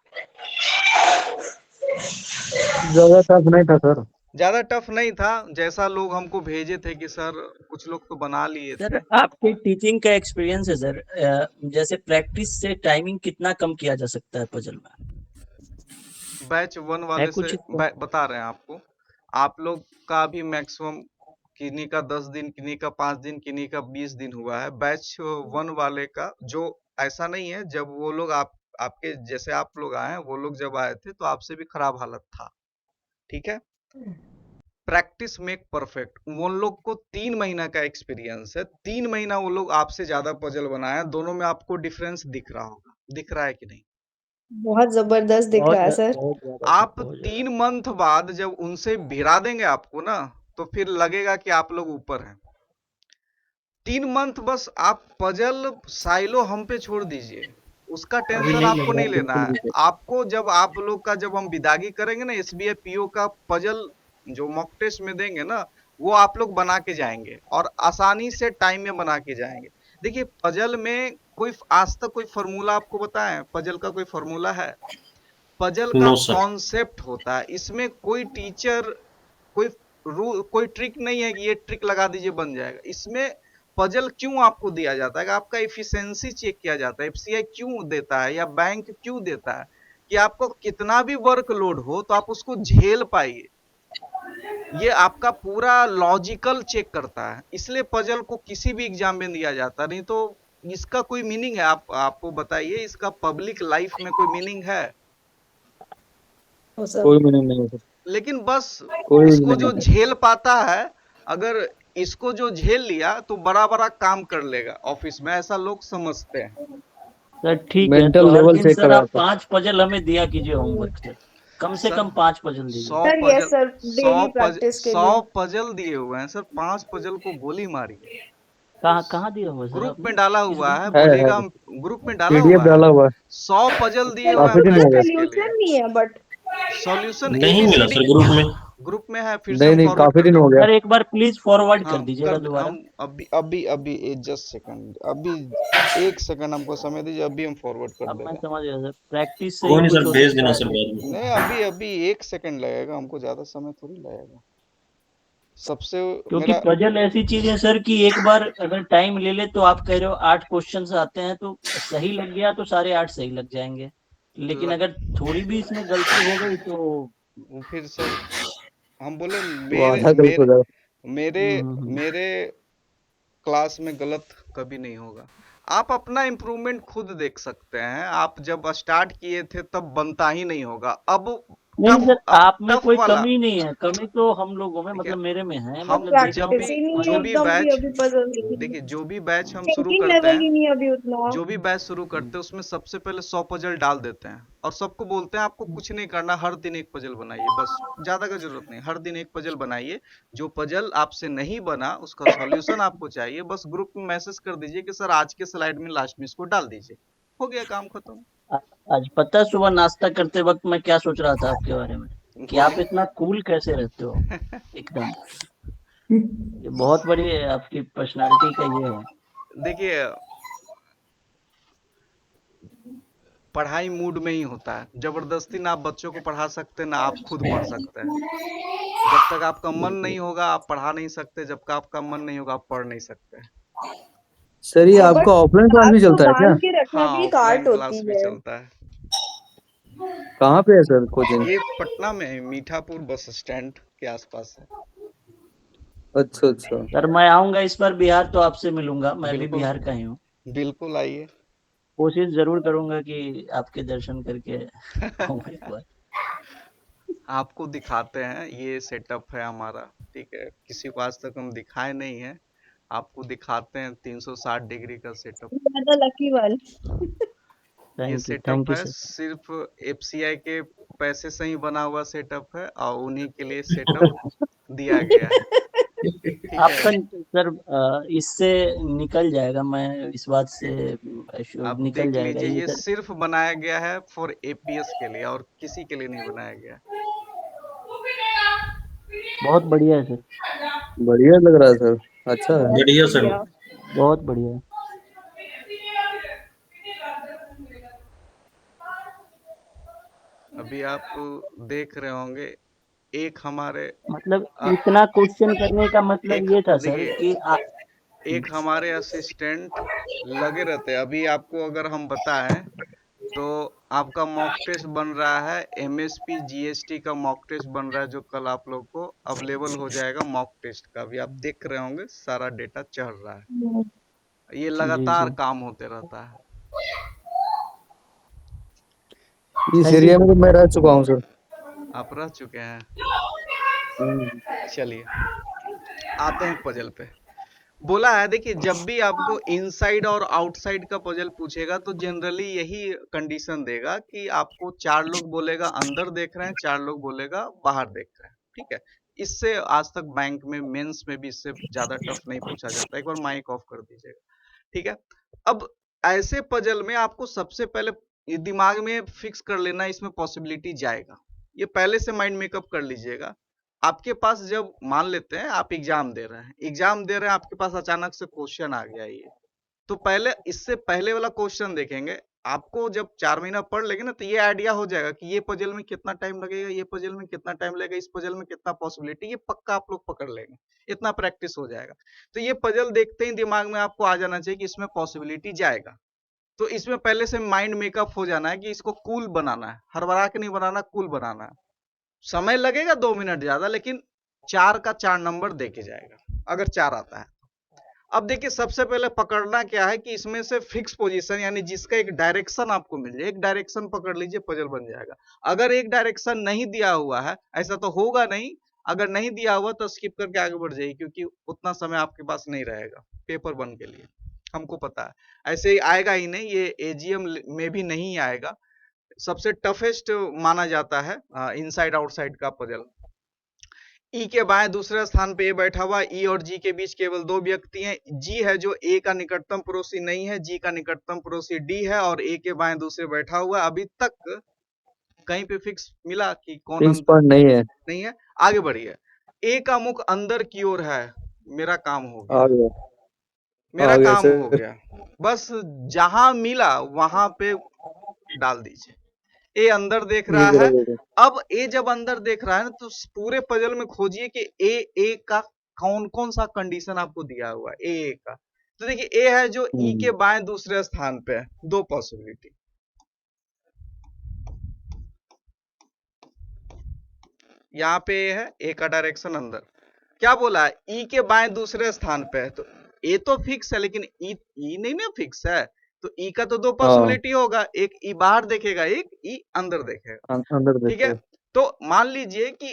Speaker 3: ज्यादा टफ नहीं था सर।
Speaker 1: ज्यादा टफ नहीं था, जैसा लोग हमको भेजे थे कि सर कुछ लोग तो बना लिए
Speaker 2: सर,
Speaker 1: थे।
Speaker 2: आपके टीचिंग का एक्सपीरियंस है सर, जैसे प्रैक्टिस से टाइमिंग कितना कम किया जा सकता है पजल में?
Speaker 1: बैच 1 वाले से बता रहे हैं आपको, आप लोग का भी मैक्सिमम किन्हीं का 10 दिन, किन्हीं का 5 दिन, किन्हीं का 20 दिन हुआ है। बैच 1 वाले का जो, ऐसा नहीं है, जब वो लोग आपके जैसे आप लोग आए हैं, वो लोग जब आए थे तो आपसे भी खराब हालत था, ठीक है। प्रैक्टिस मेक परफेक्ट, वो लोग को 3 महीना का एक्सपीरियंस है, 3 महीना वो लोग आपसे ज्यादा पजल बनाया, दोनों में आपको डिफरेंस दिख रहा होगा, दिख रहा है कि नहीं?
Speaker 6: बहुत जबरदस्त दिख रहा है सर।
Speaker 2: बहुत ज्यादा
Speaker 1: आप
Speaker 2: बहुत ज्यादा।
Speaker 1: 3 मंथ बाद जब उनसे भिड़ा देंगे आपको ना, तो फिर लगेगा कि आप लोग ऊपर हैं। 3 मंथ बस आप पजल साइलो हम पे छोड़ दीजिए, उसका
Speaker 2: अभी
Speaker 1: टेंशन
Speaker 2: नहीं लग
Speaker 1: आपको
Speaker 2: रहा
Speaker 1: नहीं
Speaker 2: है,
Speaker 1: लेना
Speaker 2: बिल्कुल
Speaker 1: है।
Speaker 2: भी सर।
Speaker 1: आपको जब आप लोग का जब हम विदागी करेंगे ना, एसबीआई पीओ का पजल जो मॉक टेस्ट में देंगे ना, वो आप लोग बना के जाएंगे और आसानी से टाइम में बना के जाएंगे। देखिए पजल में कोई आज तक कोई फॉर्मूला आपको बताएं, पजल का कोई फॉर्मूला है? पजल का
Speaker 7: नो सर।
Speaker 1: कॉन्सेप्ट होता है, इसमें कोई टीचर कोई रूल कोई ट्रिक नहीं है कि ये ट्रिक लगा दीजिए बन जाएगा। इसमें पजल क्यों आपको दिया जाता है कि आपका एफिशिएंसी चेक किया जाता है, एफसीआई क्यों देता है या बैंक क्यों देता है कि आपको कितना भी वर्कलोड हो तो आप उसको झेल पाइए, ये आपका पूरा लॉजिकल चेक करता है, इसलिए पजल को किसी भी एग्जाम में दिया जाता, नहीं तो इसका कोई मीनिंग है? आपको बताइए, इसका पब्लिक लाइफ में कोई मीनिंग है?
Speaker 3: कोई मीनिंग नहीं है सर,
Speaker 1: लेकिन बस
Speaker 3: कोई
Speaker 1: इसको
Speaker 3: मीनिंग
Speaker 1: जो
Speaker 3: नहीं।
Speaker 1: झेल पाता है, अगर इसको जो झेल लिया तो बड़ा बड़ा काम कर लेगा ऑफिस में, ऐसा लोग समझते हैं।
Speaker 2: सर ठीक है,
Speaker 3: मेंटल
Speaker 2: तो हर
Speaker 3: लेवल
Speaker 2: दिन
Speaker 3: चेक
Speaker 2: सर
Speaker 3: करा
Speaker 2: आप
Speaker 3: था।
Speaker 2: 5 पजल हमें दिया कीजिए होमवर्क से, कम से
Speaker 1: सर
Speaker 2: कम 5 पजल दीजिए।
Speaker 1: 100
Speaker 6: sir yes
Speaker 1: puzzle
Speaker 6: sir, daily practice के
Speaker 1: 100
Speaker 6: लिए।
Speaker 1: पजल दिए हुए हैं सर, 5 पजल को गोली मारिए।
Speaker 2: कहाँ कहाँ दिया हुआ है सर
Speaker 1: ग्रुप
Speaker 2: आपने?
Speaker 1: में डाला
Speaker 2: किस
Speaker 1: हुआ है,
Speaker 2: ग्रुप में?
Speaker 1: बोलिएगा हम, ग्रुप में डाला
Speaker 3: पीडीएफ
Speaker 1: हुआ है,
Speaker 3: डाला हुआ है,
Speaker 1: 100 पजल दिए
Speaker 6: सर
Speaker 1: हुए हैं
Speaker 3: काफी दिन
Speaker 6: उसका
Speaker 3: हो गया।
Speaker 1: प्रैक्टिस के लिए।
Speaker 6: सोल्यूशन नहीं है बट
Speaker 1: सॉल्यूशन
Speaker 7: नहीं मिला
Speaker 1: एबीसीडी
Speaker 7: सर ग्रुप में।
Speaker 1: ग्रुप में है, फिर से
Speaker 3: नहीं
Speaker 1: हम
Speaker 3: नहीं,
Speaker 1: फॉरवर्ड
Speaker 3: काफी
Speaker 1: कर
Speaker 3: दिन
Speaker 1: दें।
Speaker 3: हो गया।
Speaker 2: सर एक बार प्लीज फॉरवर्ड कर
Speaker 1: हाँ
Speaker 2: दीजिएगा दोबारा।
Speaker 1: हम अभी जस्ट सेकंड, अभी 1 सेकंड हमको समय दीजिए, अभी हम फॉरवर्ड कर
Speaker 2: अब
Speaker 1: दे
Speaker 2: मैं
Speaker 1: रहे हैं।
Speaker 2: समझ गया सर, प्रैक्टिस से
Speaker 7: कोई
Speaker 2: ही
Speaker 7: नहीं
Speaker 2: कुछ
Speaker 7: सर,
Speaker 2: हो
Speaker 7: भेज
Speaker 2: सकता
Speaker 7: देना
Speaker 2: है।
Speaker 7: सर बाद में।
Speaker 1: नहीं अभी 1 सेकंड लगेगा, हमको ज्यादा समय थोड़ी लगेगा। सबसे
Speaker 2: क्योंकि
Speaker 1: मेरा
Speaker 2: पजल ऐसी चीज है सर कि एक बार अगर टाइम ले ले, तो आप कह रहे हो 8 क्वेश्चंस आते हैं तो सही लग गया तो सारे 8 सही लग जाएंगे, लेकिन
Speaker 1: लग,
Speaker 2: अगर थोड़ी भी इसमें गलती हो गई तो
Speaker 1: वो फिर सर हम बोले
Speaker 3: वो आधा गलत हो जाएगा।
Speaker 1: मेरे
Speaker 2: हम्म।
Speaker 1: मेरे क्लास में गलत कभी नहीं होगा। आप अपना इम्प्रूवमेंट खुद देख सकते हैं। आप जब स्टार्ट किए थे तब बनता ही नहीं होगा।
Speaker 2: नहीं सर,
Speaker 1: अब
Speaker 2: आप में
Speaker 1: टफ
Speaker 2: कोई
Speaker 1: वाला
Speaker 2: कमी नहीं है, कमी तो हम लोगों में,
Speaker 1: देखिए,
Speaker 2: मतलब मेरे में है,
Speaker 1: हम
Speaker 2: मतलब देख रहा हूँ
Speaker 1: जब भी
Speaker 6: प्रैक्टिस
Speaker 2: कि
Speaker 6: ही नहीं है
Speaker 1: जो
Speaker 2: मतलब
Speaker 1: भी
Speaker 6: एकदम भी
Speaker 1: बैच
Speaker 6: अभी पजल नहीं
Speaker 1: देखिए जो भी बैच हम शुरू
Speaker 6: थिंकिंग
Speaker 1: करते
Speaker 6: लेवल
Speaker 1: हैं
Speaker 6: ही नहीं अभी उतना।
Speaker 1: जो भी बैच शुरू करते हैं उसमें सबसे पहले 100 पजल डाल देते हैं और सबको बोलते हैं आपको कुछ नहीं करना, हर दिन एक पजल बनाइए, बस ज्यादा का जरूरत नहीं, हर दिन एक पजल बनाइए। जो पजल आपसे नहीं बना उसका सॉल्यूशन आपको चाहिए, बस ग्रुप में मैसेज कर दीजिए कि सर आज के स्लाइड में लास्ट में इसको डाल दीजिए, हो गया काम खत्म।
Speaker 2: आज पता है सुबह नाश्ता करते वक्त मैं क्या सोच रहा था आपके बारे में, कि आप
Speaker 1: बोलिए।
Speaker 2: इतना कूल कैसे रहते हो एकदम। ये बहुत बड़ी आपकी पर्सनालिटी का ये है।
Speaker 1: देखिए पढ़ाई मूड में ही होता है, जबरदस्ती ना आप बच्चों को पढ़ा सकते ना आप खुद पढ़ सकते हैं। जब तक आपका मन
Speaker 2: बिल्कुल।
Speaker 1: नहीं होगा आप पढ़ा नहीं सकते, जब तक आपका मन नहीं होगा आप पढ़ नहीं सकते।
Speaker 3: सर ये
Speaker 6: हाँ बट
Speaker 3: आपका ऑफलाइन क्लास
Speaker 6: बात
Speaker 3: भी
Speaker 6: को
Speaker 3: चलता है क्या?
Speaker 6: मान के रखना
Speaker 1: हाँ
Speaker 6: भी एक
Speaker 1: ऑफलाइन
Speaker 6: आर्ट
Speaker 1: क्लास
Speaker 6: होती
Speaker 1: भी
Speaker 6: है।
Speaker 1: चलता है।
Speaker 3: कहाँ पे है सर कोचिंग?
Speaker 1: ये पटना में है, मीठापुर बस स्टैंड के आसपास है।
Speaker 3: अच्छा अच्छा।
Speaker 2: सर मैं आऊंगा इस बार बिहार तो आपसे मिलूंगा, मैं भी
Speaker 1: बिल्कुल
Speaker 2: बिहार का ही हूँ।
Speaker 1: बिल्कुल आइए।
Speaker 2: कोशिश जरूर करूंगा कि आपके दर्शन करके आऊंगा एक बार।
Speaker 1: आपको दिखाते हैं, ये सेटअप है हमारा, ठीक है, किसी को आज तक हम दिखाए नहीं है, आपको दिखाते हैं 360 डिग्री का setup.
Speaker 6: You are the lucky one.
Speaker 1: ये
Speaker 2: थैंक
Speaker 1: सेटअप
Speaker 2: यू
Speaker 1: है,
Speaker 2: सर।
Speaker 1: सिर्फ एफसीआई के पैसे से ही बना हुआ सेटअप है और उन्हीं के लिए सेटअप दिया गया है, ठीक
Speaker 2: आपका
Speaker 1: है।
Speaker 2: सर इससे निकल जाएगा, मैं इस बात से
Speaker 1: आप
Speaker 2: निकल
Speaker 1: देख
Speaker 2: जाएगा
Speaker 1: लीजिए
Speaker 2: ये
Speaker 1: ये
Speaker 2: सर।
Speaker 1: सिर्फ बनाया गया है फॉर एपीएस के लिए और किसी के लिए नहीं बनाया गया।
Speaker 2: बहुत बढ़िया है सर।
Speaker 3: बढ़िया लग रहा है सर, अच्छा है।
Speaker 6: बहुत
Speaker 7: बढ़िया सर।
Speaker 6: बढ़िया।
Speaker 2: बहुत बढ़िया है।
Speaker 1: अभी आप देख रहे होंगे एक हमारे
Speaker 2: मतलब
Speaker 1: अ,
Speaker 2: इतना क्वेश्चन करने का मतलब
Speaker 1: एक
Speaker 2: ये था सर
Speaker 1: देखिए
Speaker 2: कि
Speaker 1: एक हमारे असिस्टेंट लगे रहते हैं। अभी आपको अगर हम बताएं तो आपका मॉक टेस्ट बन रहा है, एमएसपी जीएसटी का मॉक टेस्ट बन रहा है, जो कल आप लोग को अवेलेबल हो जाएगा। मॉक टेस्ट का भी आप देख रहे होंगे, सारा डेटा चढ़ रहा है, ये
Speaker 2: जी
Speaker 1: लगातार
Speaker 2: जी
Speaker 1: काम होते रहता है।
Speaker 3: इस
Speaker 2: थैंक यू
Speaker 3: एरिया में तो
Speaker 2: सर।
Speaker 3: मैं रह चुका हूँ सर।
Speaker 1: आप रह चुके हैं,
Speaker 3: हम्म।
Speaker 1: चलिए आते हैं पजल पे। बोला है देखिए, जब भी आपको इनसाइड और आउटसाइड का पजल पूछेगा तो जनरली यही कंडीशन देगा कि आपको 4 लोग बोलेगा अंदर देख रहे हैं, 4 लोग बोलेगा बाहर देख रहे हैं, ठीक है। इससे आज तक बैंक में मेंस में भी इससे ज्यादा टफ नहीं पूछा जाता। एक बार माइक ऑफ कर दीजिएगा, ठीक है। अब ऐसे पजल में आपको सबसे पहले ये दिमाग में फिक्स कर लेना, इसमें पॉसिबिलिटी जाएगा, ये पहले से माइंड मेकअप कर लीजिएगा। आपके पास जब मान लेते हैं आप एग्जाम दे रहे हैं, आपके पास अचानक से क्वेश्चन आ गया ये, तो पहले इससे पहले वाला क्वेश्चन देखेंगे। आपको जब 4 महीना पढ़ लेंगे ना तो ये आइडिया हो जाएगा कि ये पजल में कितना टाइम लगेगा, ये पजल में कितना टाइम लगेगा, इस पजल में कितना पॉसिबिलिटी, ये पक्का आप लोग पकड़ लेंगे, इतना प्रैक्टिस हो जाएगा। तो ये पजल देखते ही दिमाग में आपको आ जाना चाहिए कि इसमें पॉसिबिलिटी जाएगा। तो इसमें पहले से माइंड मेकअप हो जाना है कि इसको कूल बनाना है, हड़बड़ा के नहीं बनाना, कूल बनाना है। समय लगेगा 2 मिनट ज्यादा, लेकिन 4 का 4 नंबर देके जाएगा अगर 4 आता है। अब देखिए सबसे पहले पकड़ना क्या है कि इसमें से फिक्स पोजीशन, यानी जिसका एक डायरेक्शन आपको मिल जाए, एक डायरेक्शन पकड़ लीजिए, पजल बन जाएगा। अगर एक डायरेक्शन नहीं दिया हुआ है, ऐसा तो होगा नहीं, अगर नहीं दिया हुआ तो स्किप करके आगे बढ़ जाइए, क्योंकि उतना समय आपके पास नहीं रहेगा पेपर वन के लिए, हमको पता है। ऐसे ही आएगा ही नहीं, ये एजीएम में भी नहीं आएगा। सबसे टफेस्ट माना जाता है इनसाइड आउटसाइड का पजल। ई के बाएं दूसरे स्थान पे ए बैठा हुआ, ई और जी के बीच केवल 2 व्यक्ति हैं। जी है जो ए का निकटतम पड़ोसी नहीं है, जी का निकटतम पड़ोसी डी है, और ए के बाएं दूसरे बैठा हुआ। अभी तक कहीं पे फिक्स मिला कि कौन
Speaker 3: फिक्स पॉइंट नहीं है।
Speaker 1: नहीं है। आगे बढ़िए, ए का मुख अंदर की ओर है, मेरा काम हो
Speaker 3: आ
Speaker 1: गया,
Speaker 3: गया
Speaker 1: मेरा
Speaker 3: आ गया
Speaker 1: काम हो
Speaker 3: सर।
Speaker 1: गया। बस जहां मिला वहां पे डाल दीजिए। ए अंदर देख
Speaker 3: ये
Speaker 1: रहा
Speaker 3: जरा
Speaker 1: है।
Speaker 3: देखो।
Speaker 1: अब ए जब अंदर देख रहा है ना तो पूरे पजल में खोजिए कि ए का कौन कौन सा कंडीशन आपको दिया हुआ है ए का। तो देखिए ए है जो ई के बाएं दूसरे स्थान पे है, 2 पॉसिबिलिटी। यहाँ पे ए है, ए का डायरेक्शन अंदर। क्या बोला है, ई के बाएं दूसरे स्थान पे है, तो ए तो फिक्स है लेकिन ई नहीं ना फिक्स है, तो ई का तो दो पॉसिबिलिटी होगा, एक ई बाहर देखेगा, एक ई अंदर देखेगा,
Speaker 3: अंदर
Speaker 1: ठीक है। तो मान लीजिए कि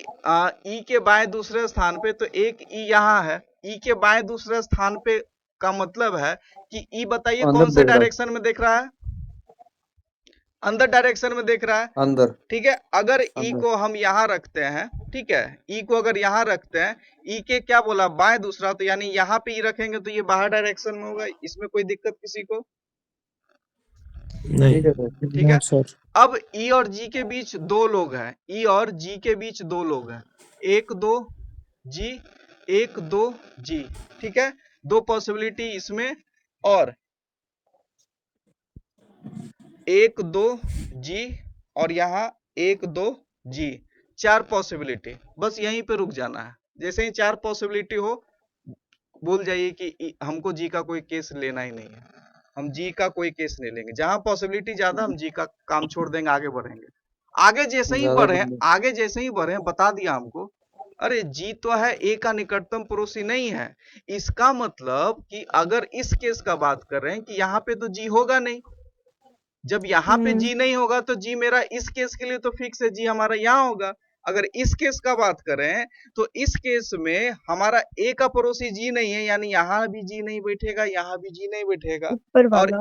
Speaker 1: ई के बाएं दूसरे स्थान पे, तो एक ई यहाँ है, ई के बाएं दूसरे स्थान पे का मतलब है कि ई बताइए कौन से डायरेक्शन में देख रहा है, अंदर डायरेक्शन में देख रहा है,
Speaker 3: अंदर,
Speaker 1: ठीक है। अगर ई को हम यहाँ रखते हैं, ठीक है, ई को अगर यहाँ रखते हैं, ई के क्या बोला बाएं दूसरा, तो यानी यहाँ पे ई रखेंगे तो ये बाहर डायरेक्शन में होगा, इसमें कोई दिक्कत किसी को
Speaker 7: नहीं,
Speaker 1: ठीक है। अब ई और जी के बीच दो लोग हैं, ई और जी के बीच दो लोग हैं, 1 2 जी, 1 2 जी, ठीक है। दो पॉसिबिलिटी इसमें, और 1 2 जी और यहाँ 1 2 जी, 4 पॉसिबिलिटी, बस यहीं पे रुक जाना है। जैसे ही 4 पॉसिबिलिटी हो, भूल जाइए कि हमको जी का कोई केस लेना ही नहीं है, हम जी का कोई केस नहीं लेंगे। जहां पॉसिबिलिटी ज्यादा, हम जी का काम छोड़ देंगे, आगे बढ़ेंगे। आगे जैसे ही बढ़े, बता दिया हमको, अरे जी तो है, ए का निकटतम पड़ोसी नहीं है, इसका मतलब कि अगर इस केस का बात कर रहे हैं कि यहाँ पे तो जी होगा नहीं, जब यहाँ पे जी नहीं होगा तो जी मेरा इस केस के लिए तो फिक्स है, जी हमारा यहाँ होगा। अगर इस केस का बात करें तो इस केस में हमारा ए का पड़ोसी जी नहीं है, यानी यहाँ भी जी नहीं बैठेगा, यहाँ भी जी नहीं बैठेगा, और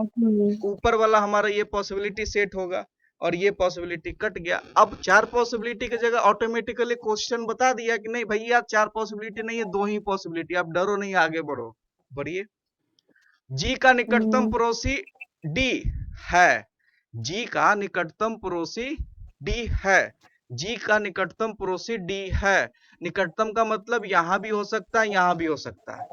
Speaker 1: ऊपर वाला हमारा ये पॉसिबिलिटी सेट होगा, और ये पॉसिबिलिटी कट गया। अब 4 पॉसिबिलिटी की जगह ऑटोमेटिकली क्वेश्चन बता दिया कि नहीं भैया 4 पॉसिबिलिटी नहीं है, 2 ही पॉसिबिलिटी, आप डरो नहीं, आगे बढ़ो, बढ़िए। जी का निकटतम पड़ोसी डी है, जी का निकटतम पड़ोसी डी है, जी का निकटतम पड़ोसी डी है। निकटतम का मतलब यहां भी हो सकता है, यहां भी हो सकता है,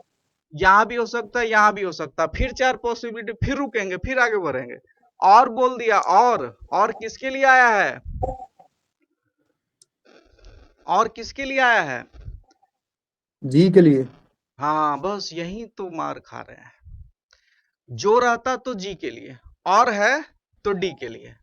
Speaker 1: यहां भी हो सकता है, यहां भी हो सकता है। फिर 4 पॉसिबिलिटी, फिर रुकेंगे, फिर आगे बढ़ेंगे। और बोल दिया, और किसके लिए आया है, और किसके लिए आया है,
Speaker 3: जी के लिए।
Speaker 1: हाँ, बस यही तो मार खा रहे हैं। जो रहता तो जी के लिए, और है तो डी के लिए,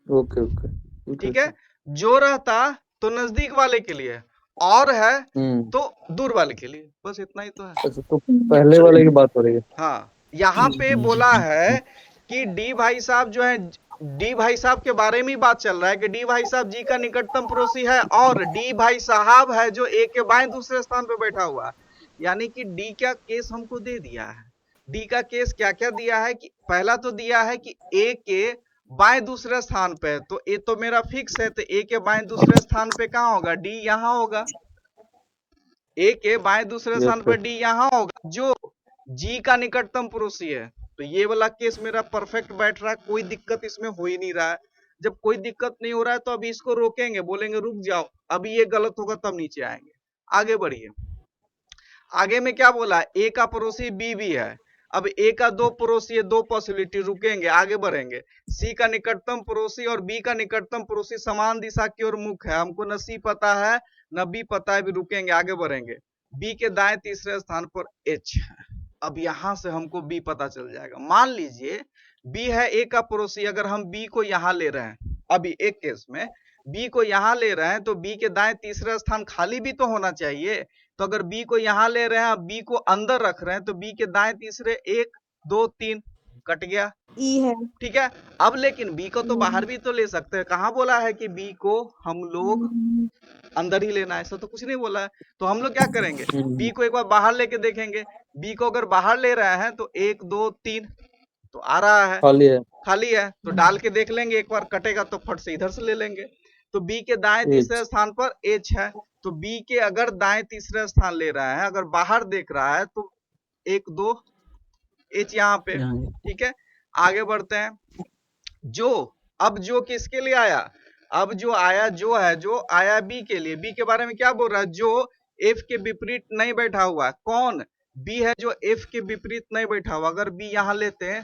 Speaker 3: ओके ओके,
Speaker 1: ठीक है। जो रहता तो नजदीक वाले के लिए, और है तो दूर वाले के लिए, बस इतना ही तो है।
Speaker 3: अच्छा, तो पहले वाले की बात हो रही है।
Speaker 1: हाँ, यहाँ पे बोला है कि डी भाई साहब जो है, डी भाई साहब के बारे में ही बात चल रहा है कि डी भाई साहब जी का निकटतम पड़ोसी है, और डी भाई साहब है जो ए के बाएं दूसरे स्थान पे बैठा हुआ है, यानी कि डी का केस हमको दे दिया है। डी का केस क्या क्या दिया है कि पहला तो दिया है कि ए के बाएं दूसरे स्थान पे है, तो ए तो मेरा फिक्स है, तो ए के बाएं दूसरे स्थान पे कहाँ होगा, डी यहाँ होगा, ए के बाएं दूसरे स्थान पर डी यहाँ होगा, जो जी का निकटतम पड़ोसी है। तो ये वाला केस मेरा परफेक्ट बैठ रहा है, कोई दिक्कत इसमें हो ही नहीं रहा है। जब कोई दिक्कत नहीं हो रहा है तो अभी इसको रोकेंगे, बोलेंगे रुक जाओ, अभी ये गलत होगा तब नीचे आएंगे। आगे बढ़िए, आगे में क्या बोला, ए का पड़ोसी बी भी है। अब ए का दो पड़ोसी है, दो पॉसिबिलिटी, रुकेंगे, आगे बढ़ेंगे। सी का निकटतम पड़ोसी और बी का निकटतम पड़ोसी समान दिशा की ओर मुख है, हमको न सी पता है न बी पता है, भी रुकेंगे, आगे बढ़ेंगे। बी के दाएं तीसरे स्थान पर एच है, अब यहां से हमको बी पता चल जाएगा। मान लीजिए बी है ए का पड़ोसी, अगर हम बी को यहां ले रहे हैं, अभी एक केस में बी को यहां ले रहे हैं, तो बी के दाएं तीसरा स्थान खाली भी तो होना चाहिए। तो अगर बी को यहां ले रहे हैं, बी को अंदर रख रहे हैं, तो बी के दाएं तीसरे 1 2 3 कट गया,
Speaker 6: ई है,
Speaker 1: ठीक है। अब लेकिन बी को तो बाहर भी तो ले सकते हैं, कहाँ बोला है कि बी को हम लोग अंदर ही लेना है, ऐसा तो कुछ नहीं बोला है। तो हम लोग क्या करेंगे, बी को एक बार बाहर लेके देखेंगे। बी को अगर बाहर ले रहे हैं तो 1 2 3 तो आ रहा है, खाली है, तो डाल के देख लेंगे, एक बार कटेगा तो फट से इधर से ले लेंगे। तो बी के दाएं तीसरे स्थान पर एच है, तो बी के अगर दाएं तीसरे स्थान ले रहा है, अगर बाहर देख रहा है तो 1 2 एच यहाँ पे, ठीक है। आगे बढ़ते हैं, जो अब जो किसके लिए आया, अब जो आया जो है, जो आया बी के लिए। बी के बारे में क्या बोल रहा है, जो एफ के विपरीत नहीं बैठा हुआ है। कौन, बी है जो एफ के विपरीत नहीं बैठा हुआ। अगर बी यहाँ लेते हैं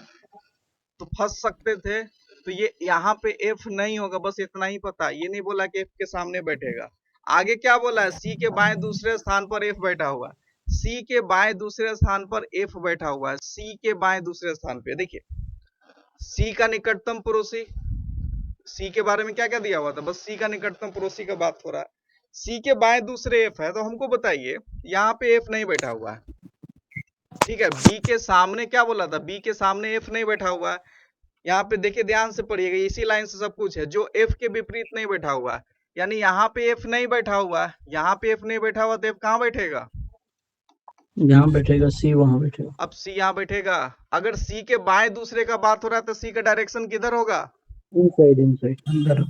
Speaker 1: तो फंस सकते थे, तो ये यहाँ पे एफ नहीं होगा, बस इतना ही पता, ये नहीं बोला कि एफ के सामने बैठेगा। आगे क्या बोला है, सी के बाएं दूसरे स्थान पर एफ बैठा हुआ है, सी के बाएं दूसरे स्थान पर एफ बैठा हुआ है, सी के बाएं दूसरे स्थान पे। देखिए सी का निकटतम पड़ोसी, सी के बारे में क्या क्या दिया हुआ था, बस सी का निकटतम पड़ोसी का बात हो रहा है। सी के बाएं दूसरे एफ है, तो हमको बताइए यहाँ पे एफ नहीं बैठा हुआ है, ठीक है। बी के सामने क्या बोला था, बी के सामने एफ नहीं बैठा हुआ है। यहाँ पे देखिए ध्यान से पढ़िएगा, इसी लाइन से सब कुछ है, जो एफ के विपरीत नहीं बैठा हुआ है, यानी यहाँ पे एफ नहीं बैठा हुआ है, यहाँ पे एफ नहीं बैठा हुआ तो एफ कहाँ बैठेगा,
Speaker 2: यहाँ बैठेगा सी, वहां बैठेगा।
Speaker 1: अब सी यहाँ बैठेगा। अगर सी के बाएं दूसरे का बात हो रहा है तो सी का डायरेक्शन किधर होगा,
Speaker 2: इनसाइड, इनसाइड, अंदर।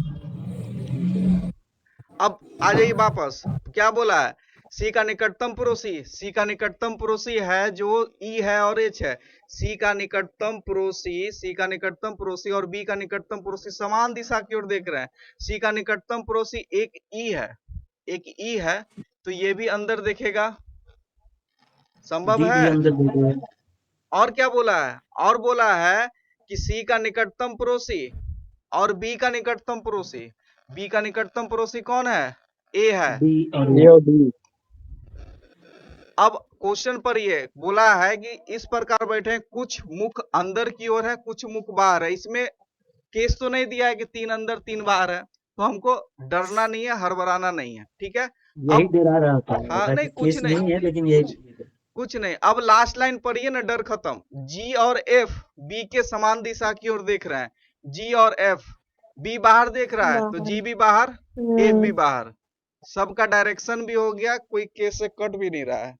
Speaker 1: अब आ जाइए वापस, क्या बोला है, सी का निकटतम पड़ोसी, सी का निकटतम पड़ोसी है जो ई है और एच है। सी का निकटतम पड़ोसी, सी का निकटतम पड़ोसी और बी का निकटतम पड़ोसी समान दिशा की ओर देख रहे हैं। सी का निकटतम पड़ोसी एक ई है, एक ई है, तो ये भी अंदर देखेगा, संभव
Speaker 2: डी भी
Speaker 1: है।
Speaker 2: अंदर देखेगा।
Speaker 1: और क्या बोला है, और बोला है कि सी का निकटतम पड़ोसी और बी का निकटतम पड़ोसी, बी का निकटतम पड़ोसी कौन है, ए है।
Speaker 2: डी और
Speaker 8: ए और डी।
Speaker 1: अब क्वेश्चन पर ये बोला है कि इस प्रकार बैठे हैं, कुछ मुख अंदर की ओर है, कुछ मुख बाहर है। इसमें केस तो नहीं दिया है कि 3 अंदर 3 बाहर है, तो हमको डरना नहीं है, हड़बड़ाना नहीं है, ठीक है।
Speaker 2: यही
Speaker 1: अब
Speaker 2: डरा रहा था,
Speaker 1: हाँ नहीं कुछ
Speaker 2: केस
Speaker 1: नहीं
Speaker 2: नहीं है, लेकिन यही
Speaker 1: कुछ नहीं। अब लास्ट लाइन पढ़िए ना, डर खत्म। जी और एफ बी के समान दिशा की ओर देख रहे हैं, जी और एफ, बी बाहर देख रहा है तो जी भी बाहर, एफ भी बाहर, सबका डायरेक्शन भी हो गया, कोई केस से कट भी नहीं रहा है।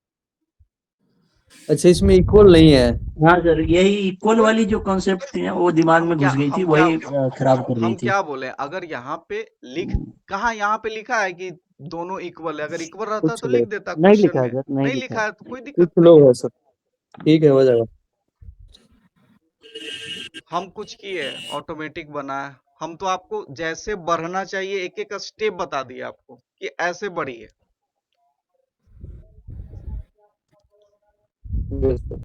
Speaker 8: अच्छा, इसमें इक्वल नहीं है।
Speaker 2: हाँ सर, यही इक्वल वाली जो कॉन्सेप्ट थी वो दिमाग में घुस गई थी, वही खराब कर रही
Speaker 1: हम
Speaker 2: थी।
Speaker 1: क्या बोले, अगर यहाँ पे कहाँ यहाँ पे लिखा है कि दोनों इक्वल है, अगर इक्वल रहता तो लिख देता,
Speaker 8: नहीं
Speaker 1: क्वेश्चन
Speaker 8: लिखा है
Speaker 1: में
Speaker 8: सर,
Speaker 1: नहीं लिखा है तो कोई दिक्कत
Speaker 8: कुछ लोग है सर। ठीक है, हो जाएगा।
Speaker 1: हम कुछ किए ऑटोमेटिक बना है, हम तो आपको जैसे बढ़ना चाहिए एक एक स्टेप बता दिए आपको कि ऐसे बढ़िए।
Speaker 8: Yes, sir.